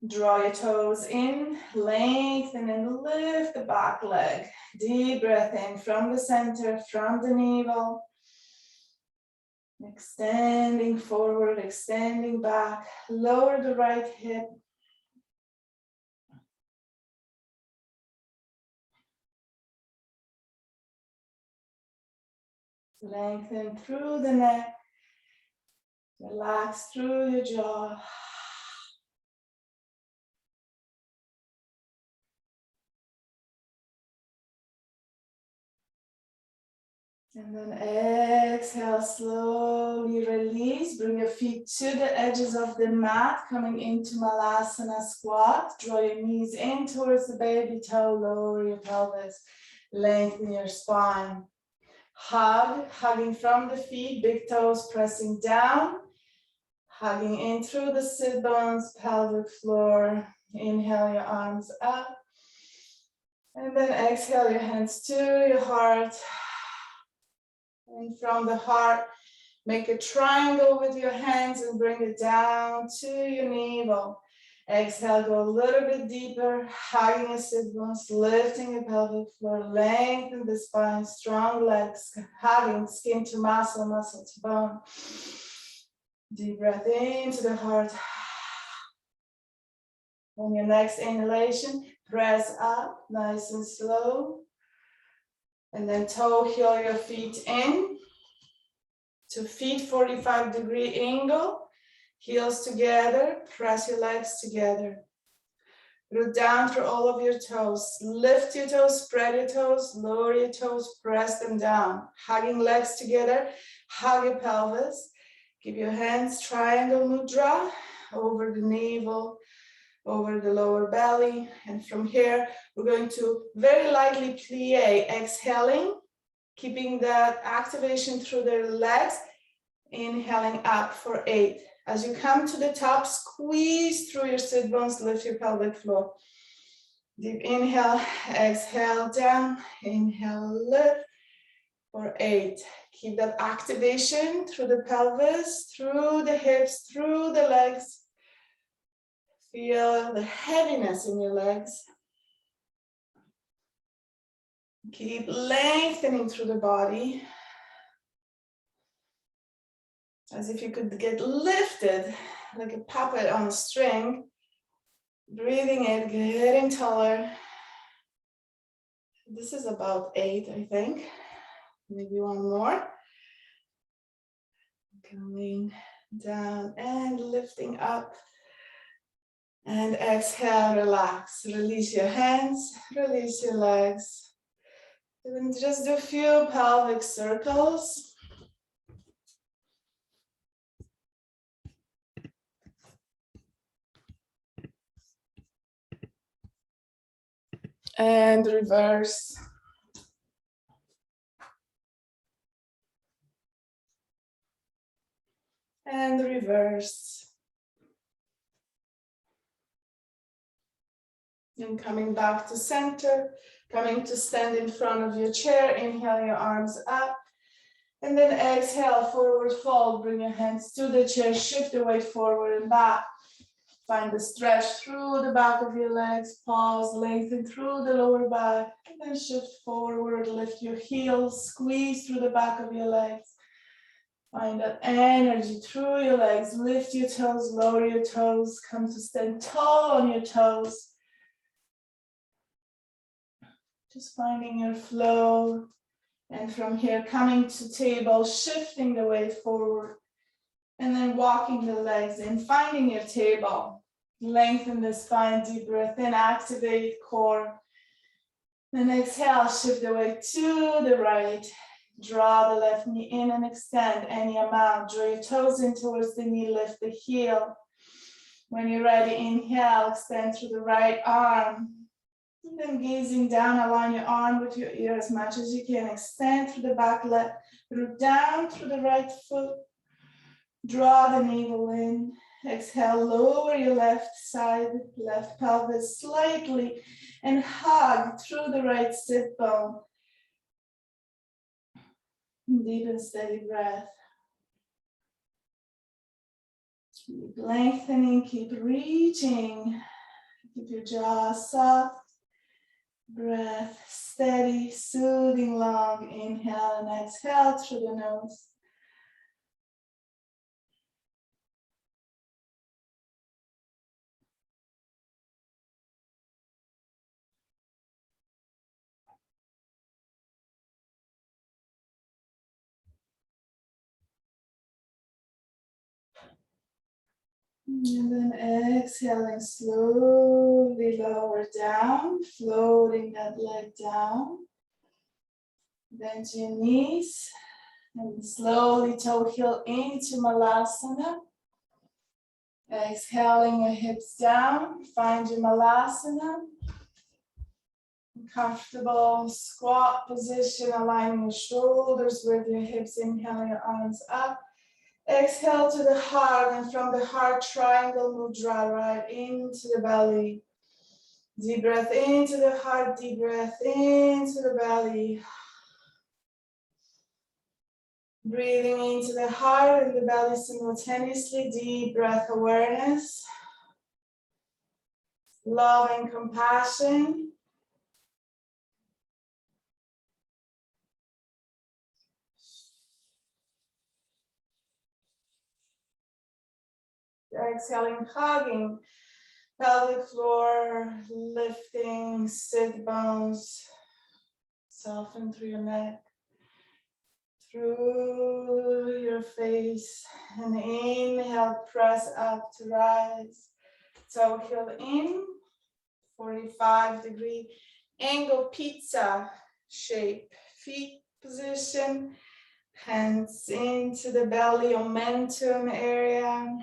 Draw your toes in, lengthen and lift the back leg. Deep breath in from the center, from the navel. Extending forward, extending back. Lower the right hip. Lengthen through the neck. Relax through your jaw. And then exhale, slowly release. Bring your feet to the edges of the mat, coming into Malasana squat. Draw your knees in towards the baby toe, lower your pelvis, lengthen your spine. Hug, hugging from the feet, big toes pressing down. Hugging in through the sit bones, pelvic floor. Inhale your arms up. And then exhale your hands to your heart. And from the heart, make a triangle with your hands and bring it down to your navel. Exhale, go a little bit deeper, hugging your sit bones, lifting your pelvic floor, lengthen the spine, strong legs, hugging skin to muscle, muscle to bone. Deep breath into the heart. On your next inhalation, press up, nice and slow. And then toe heel your feet in to feet 45-degree angle. Heels together, press your legs together. Root down through all of your toes. Lift your toes, spread your toes, lower your toes, press them down. Hugging legs together, hug your pelvis. Keep your hands triangle mudra over the navel, over the lower belly. And from here, we're going to very lightly plie, exhaling, keeping that activation through the legs, inhaling up for 8. As you come to the top, squeeze through your sit bones, lift your pelvic floor. Deep inhale, exhale down, inhale, lift for 8. Keep that activation through the pelvis, through the hips, through the legs. Feel the heaviness in your legs. Keep lengthening through the body. As if you could get lifted like a puppet on a string. Breathing in, getting taller. This is about 8, I think. Maybe one more. Coming down and lifting up. And exhale, relax. Release your hands, release your legs. And just do a few pelvic circles. And reverse. And reverse. And coming back to center, coming to stand in front of your chair, inhale your arms up. And then exhale, forward fold, bring your hands to the chair, shift the weight forward and back. Find the stretch through the back of your legs, pause, lengthen through the lower back, and then shift forward, lift your heels, squeeze through the back of your legs. Find that energy through your legs, lift your toes, lower your toes, come to stand tall on your toes. Just finding your flow. And from here, coming to table, shifting the weight forward. And then walking the legs in, finding your table. Lengthen the spine, deep breath in, activate core. Then exhale, shift the weight to the right. Draw the left knee in and extend any amount. Draw your toes in towards the knee, lift the heel. When you're ready, inhale, extend through the right arm. And then gazing down, align your arm with your ear as much as you can. Extend through the back leg, root down through the right foot. Draw the navel in. Exhale, lower your left side, left pelvis slightly, and hug through the right sit bone. Deep and steady breath. Keep lengthening, keep reaching. Keep your jaw soft. Breath steady, soothing, long. Inhale and exhale through the nose. And then exhaling, slowly lower down, floating that leg down. Bend your knees and slowly toe heel into Malasana. Exhaling your hips down, find your Malasana. Comfortable squat position, aligning your shoulders with your hips, inhaling your arms up. Exhale to the heart, and from the heart, triangle mudra right into the belly. Deep breath into the heart, deep breath into the belly. Breathing into the heart and the belly simultaneously, deep breath awareness. Love and compassion. Exhaling, hugging pelvic floor, lifting sit bones, soften through your neck, through your face, and inhale, press up to rise. Toe heel in, 45-degree angle pizza shape, feet position, hands into the belly, momentum area.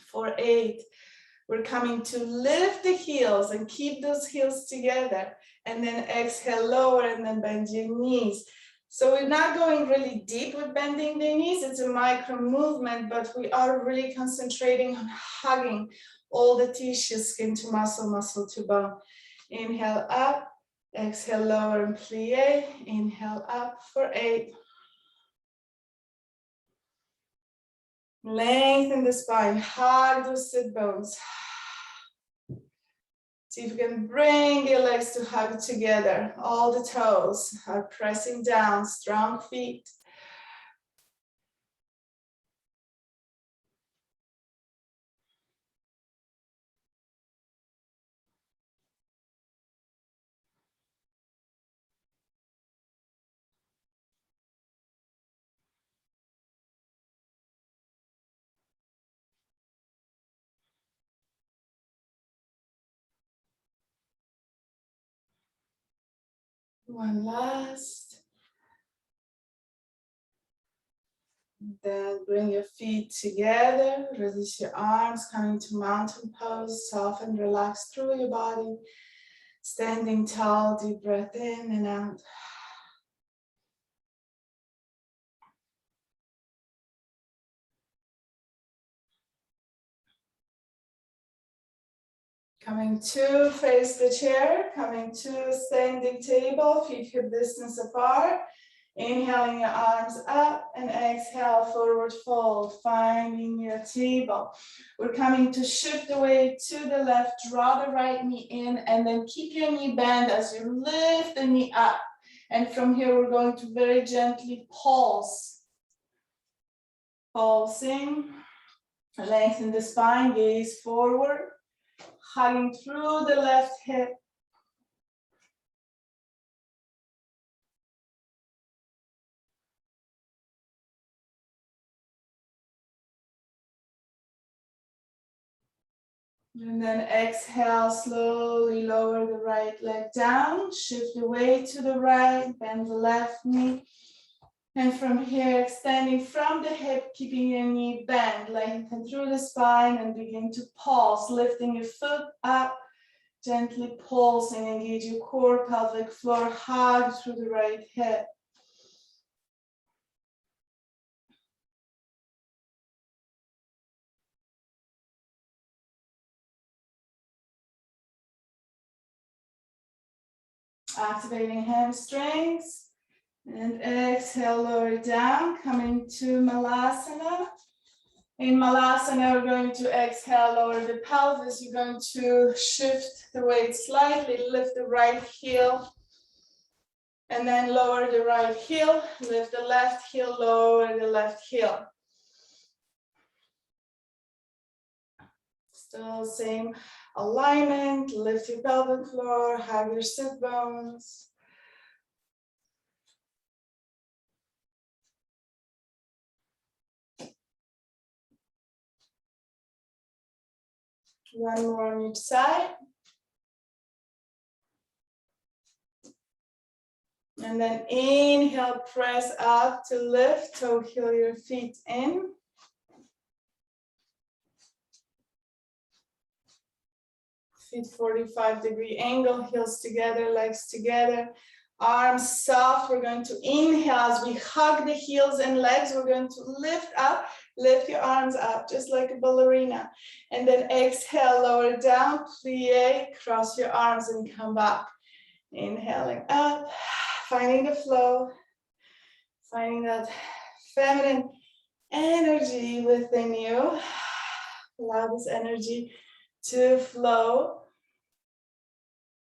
For 8, we're coming to lift the heels and keep those heels together, and then exhale, lower, and then bend your knees. So we're not going really deep with bending the knees, it's a micro movement, but we are really concentrating on hugging all the tissues, skin to muscle, muscle to bone. Inhale up, exhale, lower and plie, inhale up for 8. Lengthen the spine, hug those sit bones. See if you can bring your legs to hug together. All the toes are pressing down, strong feet. One last. Then bring your feet together, release your arms, coming to mountain pose, soften, relax through your body. Standing tall, deep breath in and out. Coming to face the chair, coming to standing table, feet hip distance apart. Inhaling your arms up and exhale, forward fold, finding your table. We're coming to shift the weight to the left, draw the right knee in, and then keep your knee bent as you lift the knee up. And from here, we're going to very gently pulse. Pulsing, lengthen the spine, gaze forward, hugging through the left hip. And then exhale, slowly lower the right leg down, shift the weight to the right, bend the left knee. And from here, extending from the hip, keeping your knee bent, lengthen through the spine and begin to pulse, lifting your foot up, gently pulsing, engage your core, pelvic floor, hug through the right hip. Activating hamstrings. And exhale, lower down, coming to Malasana. In Malasana, we're going to exhale, lower the pelvis. You're going to shift the weight slightly, lift the right heel, and then lower the right heel, lift the left heel, lower the left heel. Still same alignment, lift your pelvic floor, hug your sit bones. One more on each side. And then inhale, press up to lift, toe heel your feet in. Feet 45-degree angle, heels together, legs together, arms soft. We're going to inhale as we hug the heels and legs. We're going to lift up, lift your arms up just like a ballerina. And then exhale, lower down, plie, cross your arms and come back. Inhaling up, finding the flow, finding that feminine energy within you. Allow this energy to flow.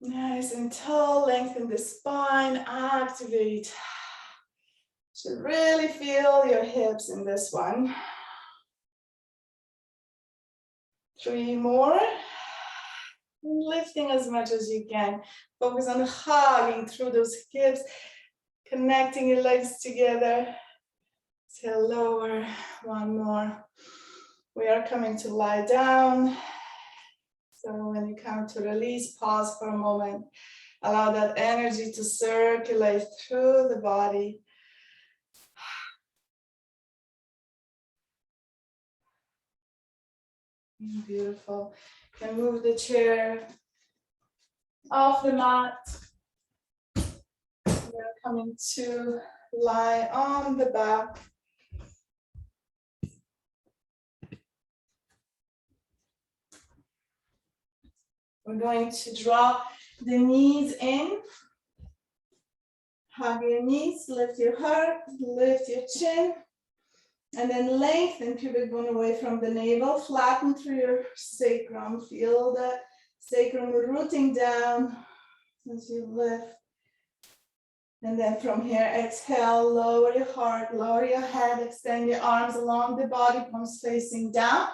Nice and tall, lengthen the spine, activate. Should really feel your hips in this one. 3 more. Lifting as much as you can. Focus on hugging through those hips, connecting your legs together. Exhale, lower. 1 more. We are coming to lie down. So when you come to release, pause for a moment. Allow that energy to circulate through the body. Beautiful. You can move the chair off the mat. We're coming to lie on the back. We're going to draw the knees in. Hug your knees, lift your heart, lift your chin. And then lengthen pubic bone away from the navel, flatten through your sacrum. Feel the sacrum rooting down as you lift. And then from here, exhale, lower your heart, lower your head, extend your arms along the body, palms facing down.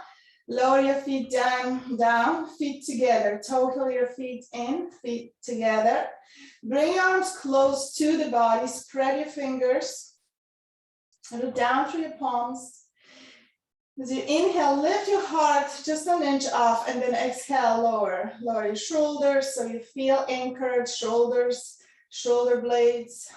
Lower your feet down, feet together. Toe heel your feet in, feet together. Bring your arms close to the body, spread your fingers. Root down through your palms. As you inhale, lift your heart just an inch off, and then exhale, lower. Lower your shoulders so you feel anchored, shoulders, shoulder blades.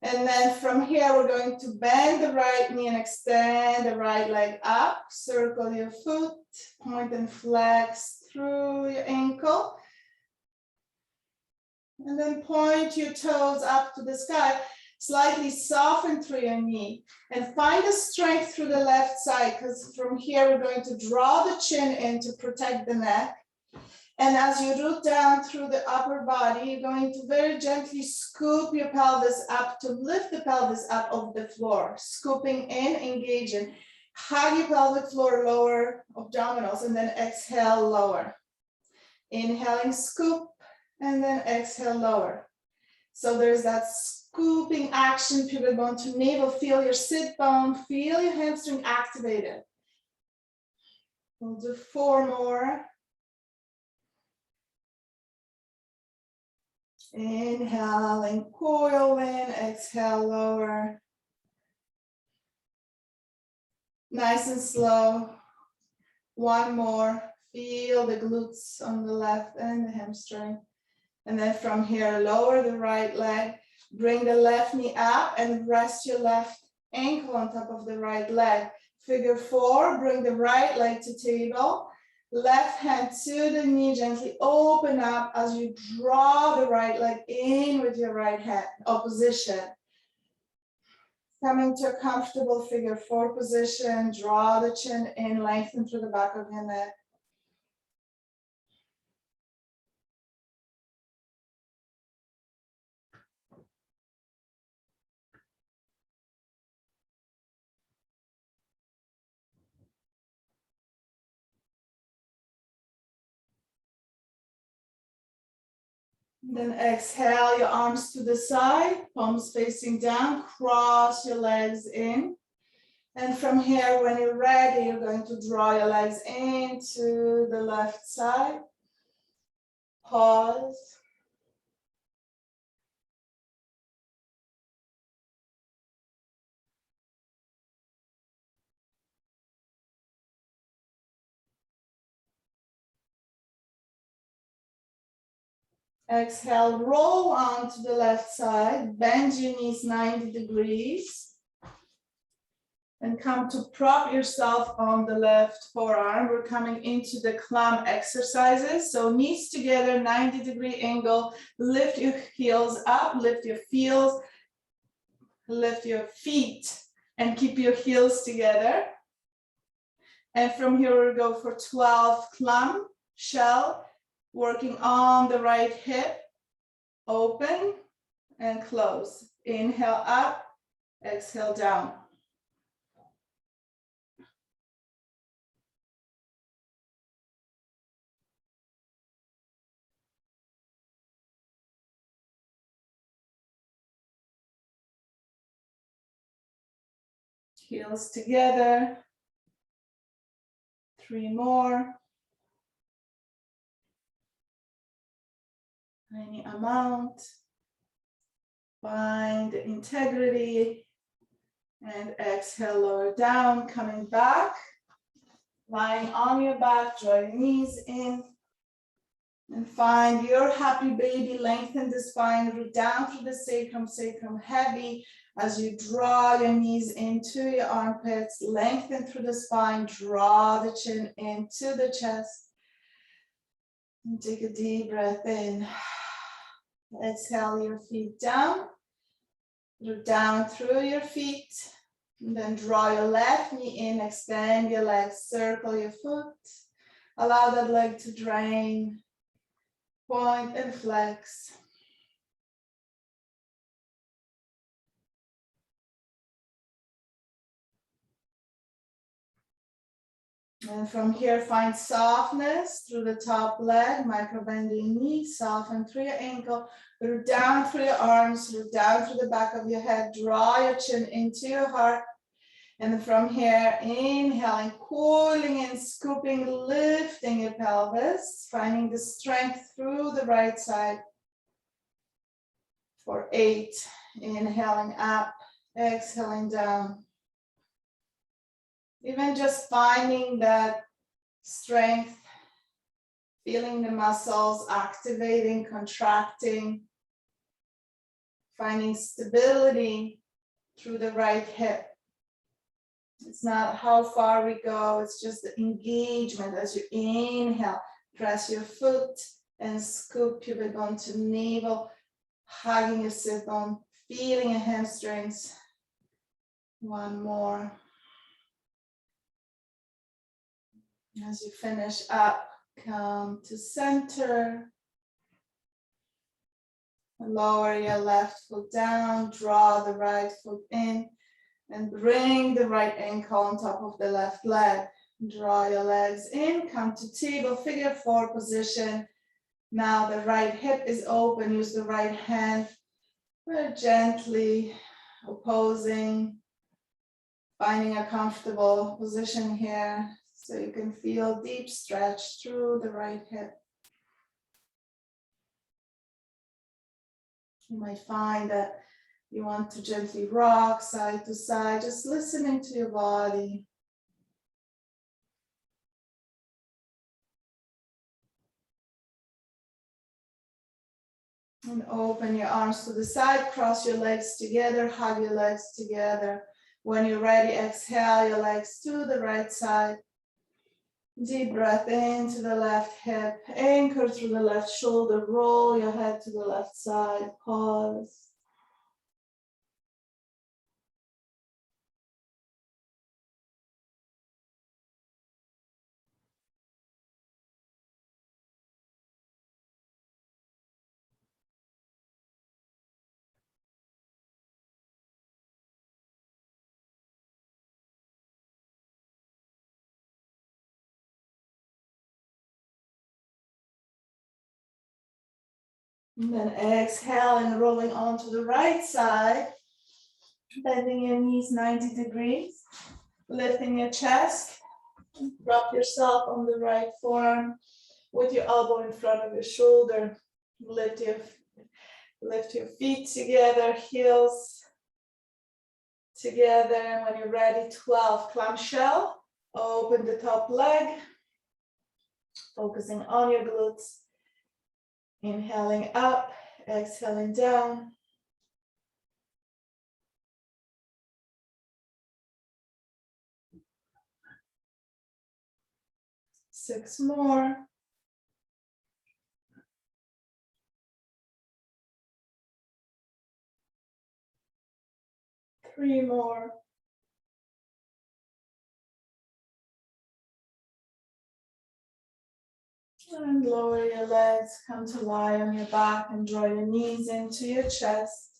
And then from here, we're going to bend the right knee and extend the right leg up. Circle your foot, point and flex through your ankle. And then point your toes up to the sky. Slightly soften through your knee. And find the strength through the left side, because from here, we're going to draw the chin in to protect the neck. And as you root down through the upper body, you're going to very gently scoop your pelvis up to lift the pelvis up off the floor. Scooping in, engaging. Hug your pelvic floor, lower abdominals, and then exhale, lower. Inhaling, scoop, and then exhale, lower. So there's that scooping action, pubic bone to navel. Feel your sit bone, feel your hamstring activated. We'll do 4 more. Inhale and coil in, exhale, lower. Nice and slow. 1 more. Feel the glutes on the left and the hamstring. And then from here, lower the right leg, bring the left knee up and rest your left ankle on top of the right leg. Figure 4, bring the right leg to table, left hand to the knee, gently open up as you draw the right leg in with your right hand, opposition. Coming to a comfortable figure 4 position, draw the chin in, lengthen through the back of your neck. Then exhale, your arms to the side, palms facing down, cross your legs in. And from here, when you're ready, you're going to draw your legs into the left side. Pause. Exhale, roll on to the left side, bend your knees 90 degrees. And come to prop yourself on the left forearm. We're coming into the climb exercises. So knees together, 90-degree angle. Lift your heels up, lift your feet, and keep your heels together. And from here, we'll go for 12 climb shell, working on the right hip. Open and close. Inhale up, exhale down. Heels together. 3 more. Tiny amount. Find integrity. And exhale, lower down, coming back. Lying on your back, draw your knees in. And find your happy baby, lengthen the spine, root down through the sacrum heavy. As you draw your knees into your armpits, lengthen through the spine, draw the chin into the chest. And take a deep breath in. Exhale your feet down. Root down through your feet. And then draw your left knee in, extend your legs, circle your foot. Allow that leg to drain. Point and flex. And from here, find softness through the top leg, micro bend your knee, soften through your ankle, root down through your arms, root down through the back of your head, draw your chin into your heart. And from here, inhaling, coiling in, scooping, lifting your pelvis, finding the strength through the right side. For 8, inhaling up, exhaling down. Even just finding that strength, feeling the muscles activating, contracting, finding stability through the right hip. It's not how far we go, it's just the engagement as you inhale. Press your foot and scoop your big bone to navel, hugging your sit bone, feeling your hamstrings. 1 more. As you finish up, come to center. Lower your left foot down, draw the right foot in, and bring the right ankle on top of the left leg. Draw your legs in, come to table, figure 4 position. Now the right hip is open, use the right hand. We're gently opposing, finding a comfortable position here so you can feel deep stretch through the right hip. You might find that you want to gently rock side to side, just listening to your body. And open your arms to the side, cross your legs together, hug your legs together. When you're ready, exhale your legs to the right side. Deep breath into the left hip, anchor through the left shoulder, roll your head to the left side, pause. And then exhale and rolling onto the right side, bending your knees 90 degrees, lifting your chest, drop yourself on the right forearm with your elbow in front of your shoulder. Lift your feet together, heels together, and when you're ready, 12 clamshell. Open the top leg, focusing on your glutes. Inhaling up, exhaling down. 6 more. 3 more. And lower your legs, come to lie on your back and draw your knees into your chest.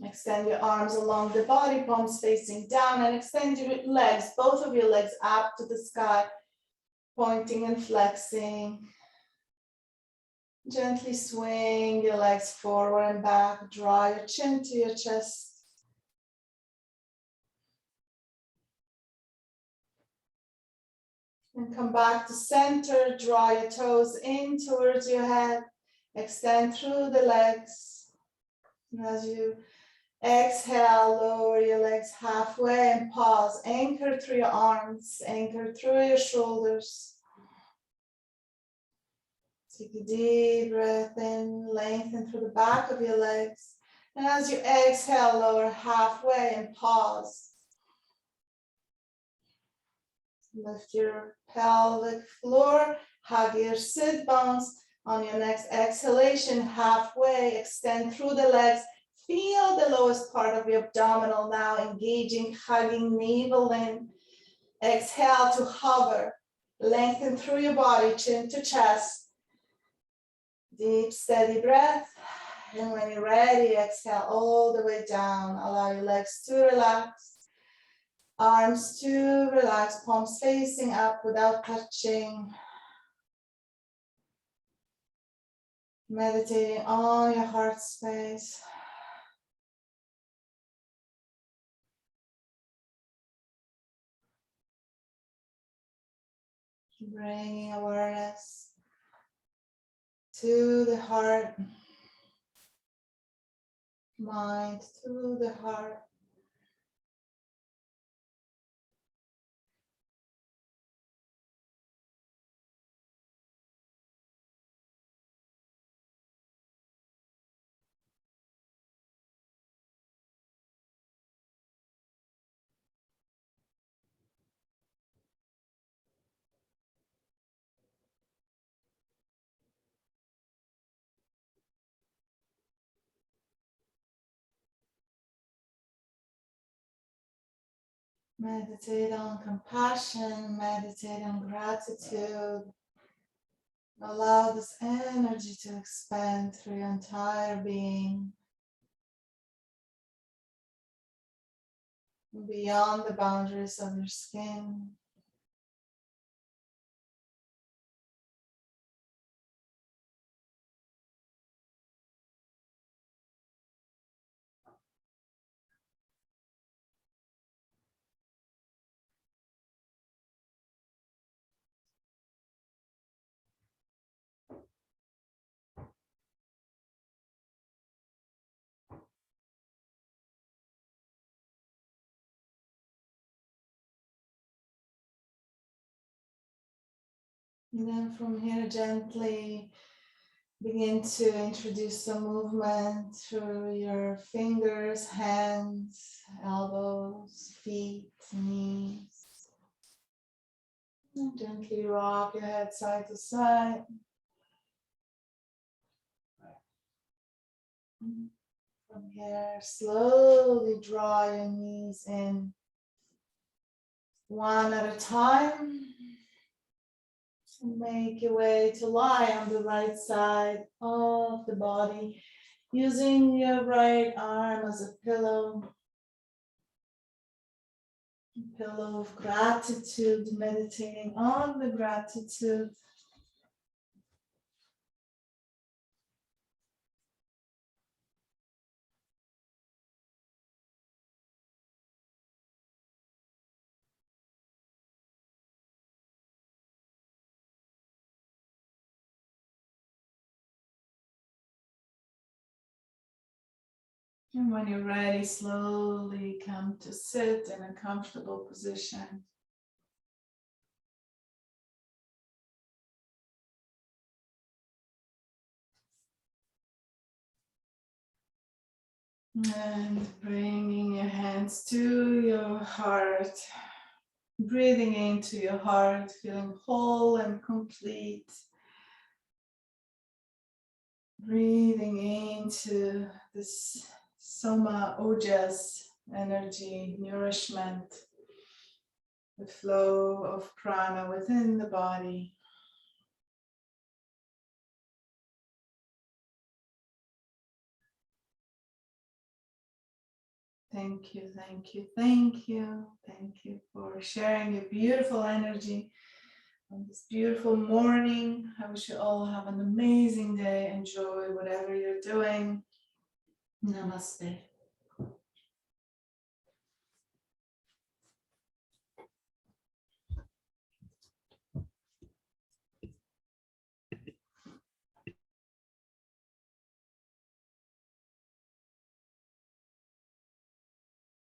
Extend your arms along the body, palms facing down, and extend your legs, both of your legs up to the sky, pointing and flexing. Gently swing your legs forward and back, draw your chin to your chest. And come back to center, draw your toes in towards your head, extend through the legs. And as you exhale, lower your legs halfway and pause. Anchor through your arms, anchor through your shoulders. Take a deep breath in, lengthen through the back of your legs. And as you exhale, lower halfway and pause. Lift your pelvic floor, hug your sit bones. On your next exhalation, halfway, extend through the legs. Feel the lowest part of your abdominal now, engaging, hugging, navel in. Exhale to hover. Lengthen through your body, chin to chest. Deep, steady breath. And when you're ready, exhale all the way down. Allow your legs to relax. Arms to relax, palms facing up without touching. Meditating on your heart space. Bringing awareness to the heart, mind to the heart. Meditate on compassion, meditate on gratitude. Allow this energy to expand through your entire being, beyond the boundaries of your skin. And then from here, gently begin to introduce some movement through your fingers, hands, elbows, feet, knees. And gently rock your head side to side. From here, slowly draw your knees in one at a time. Make your way to lie on the right side of the body, using your right arm as a pillow of gratitude, meditating on the gratitude. And when you're ready, slowly come to sit in a comfortable position. And bringing your hands to your heart, breathing into your heart, feeling whole and complete. Breathing into this Soma Ojas energy, nourishment, the flow of prana within the body. Thank you, thank you, thank you. Thank you for sharing your beautiful energy on this beautiful morning. I wish you all have an amazing day. Enjoy whatever you're doing. Namaste.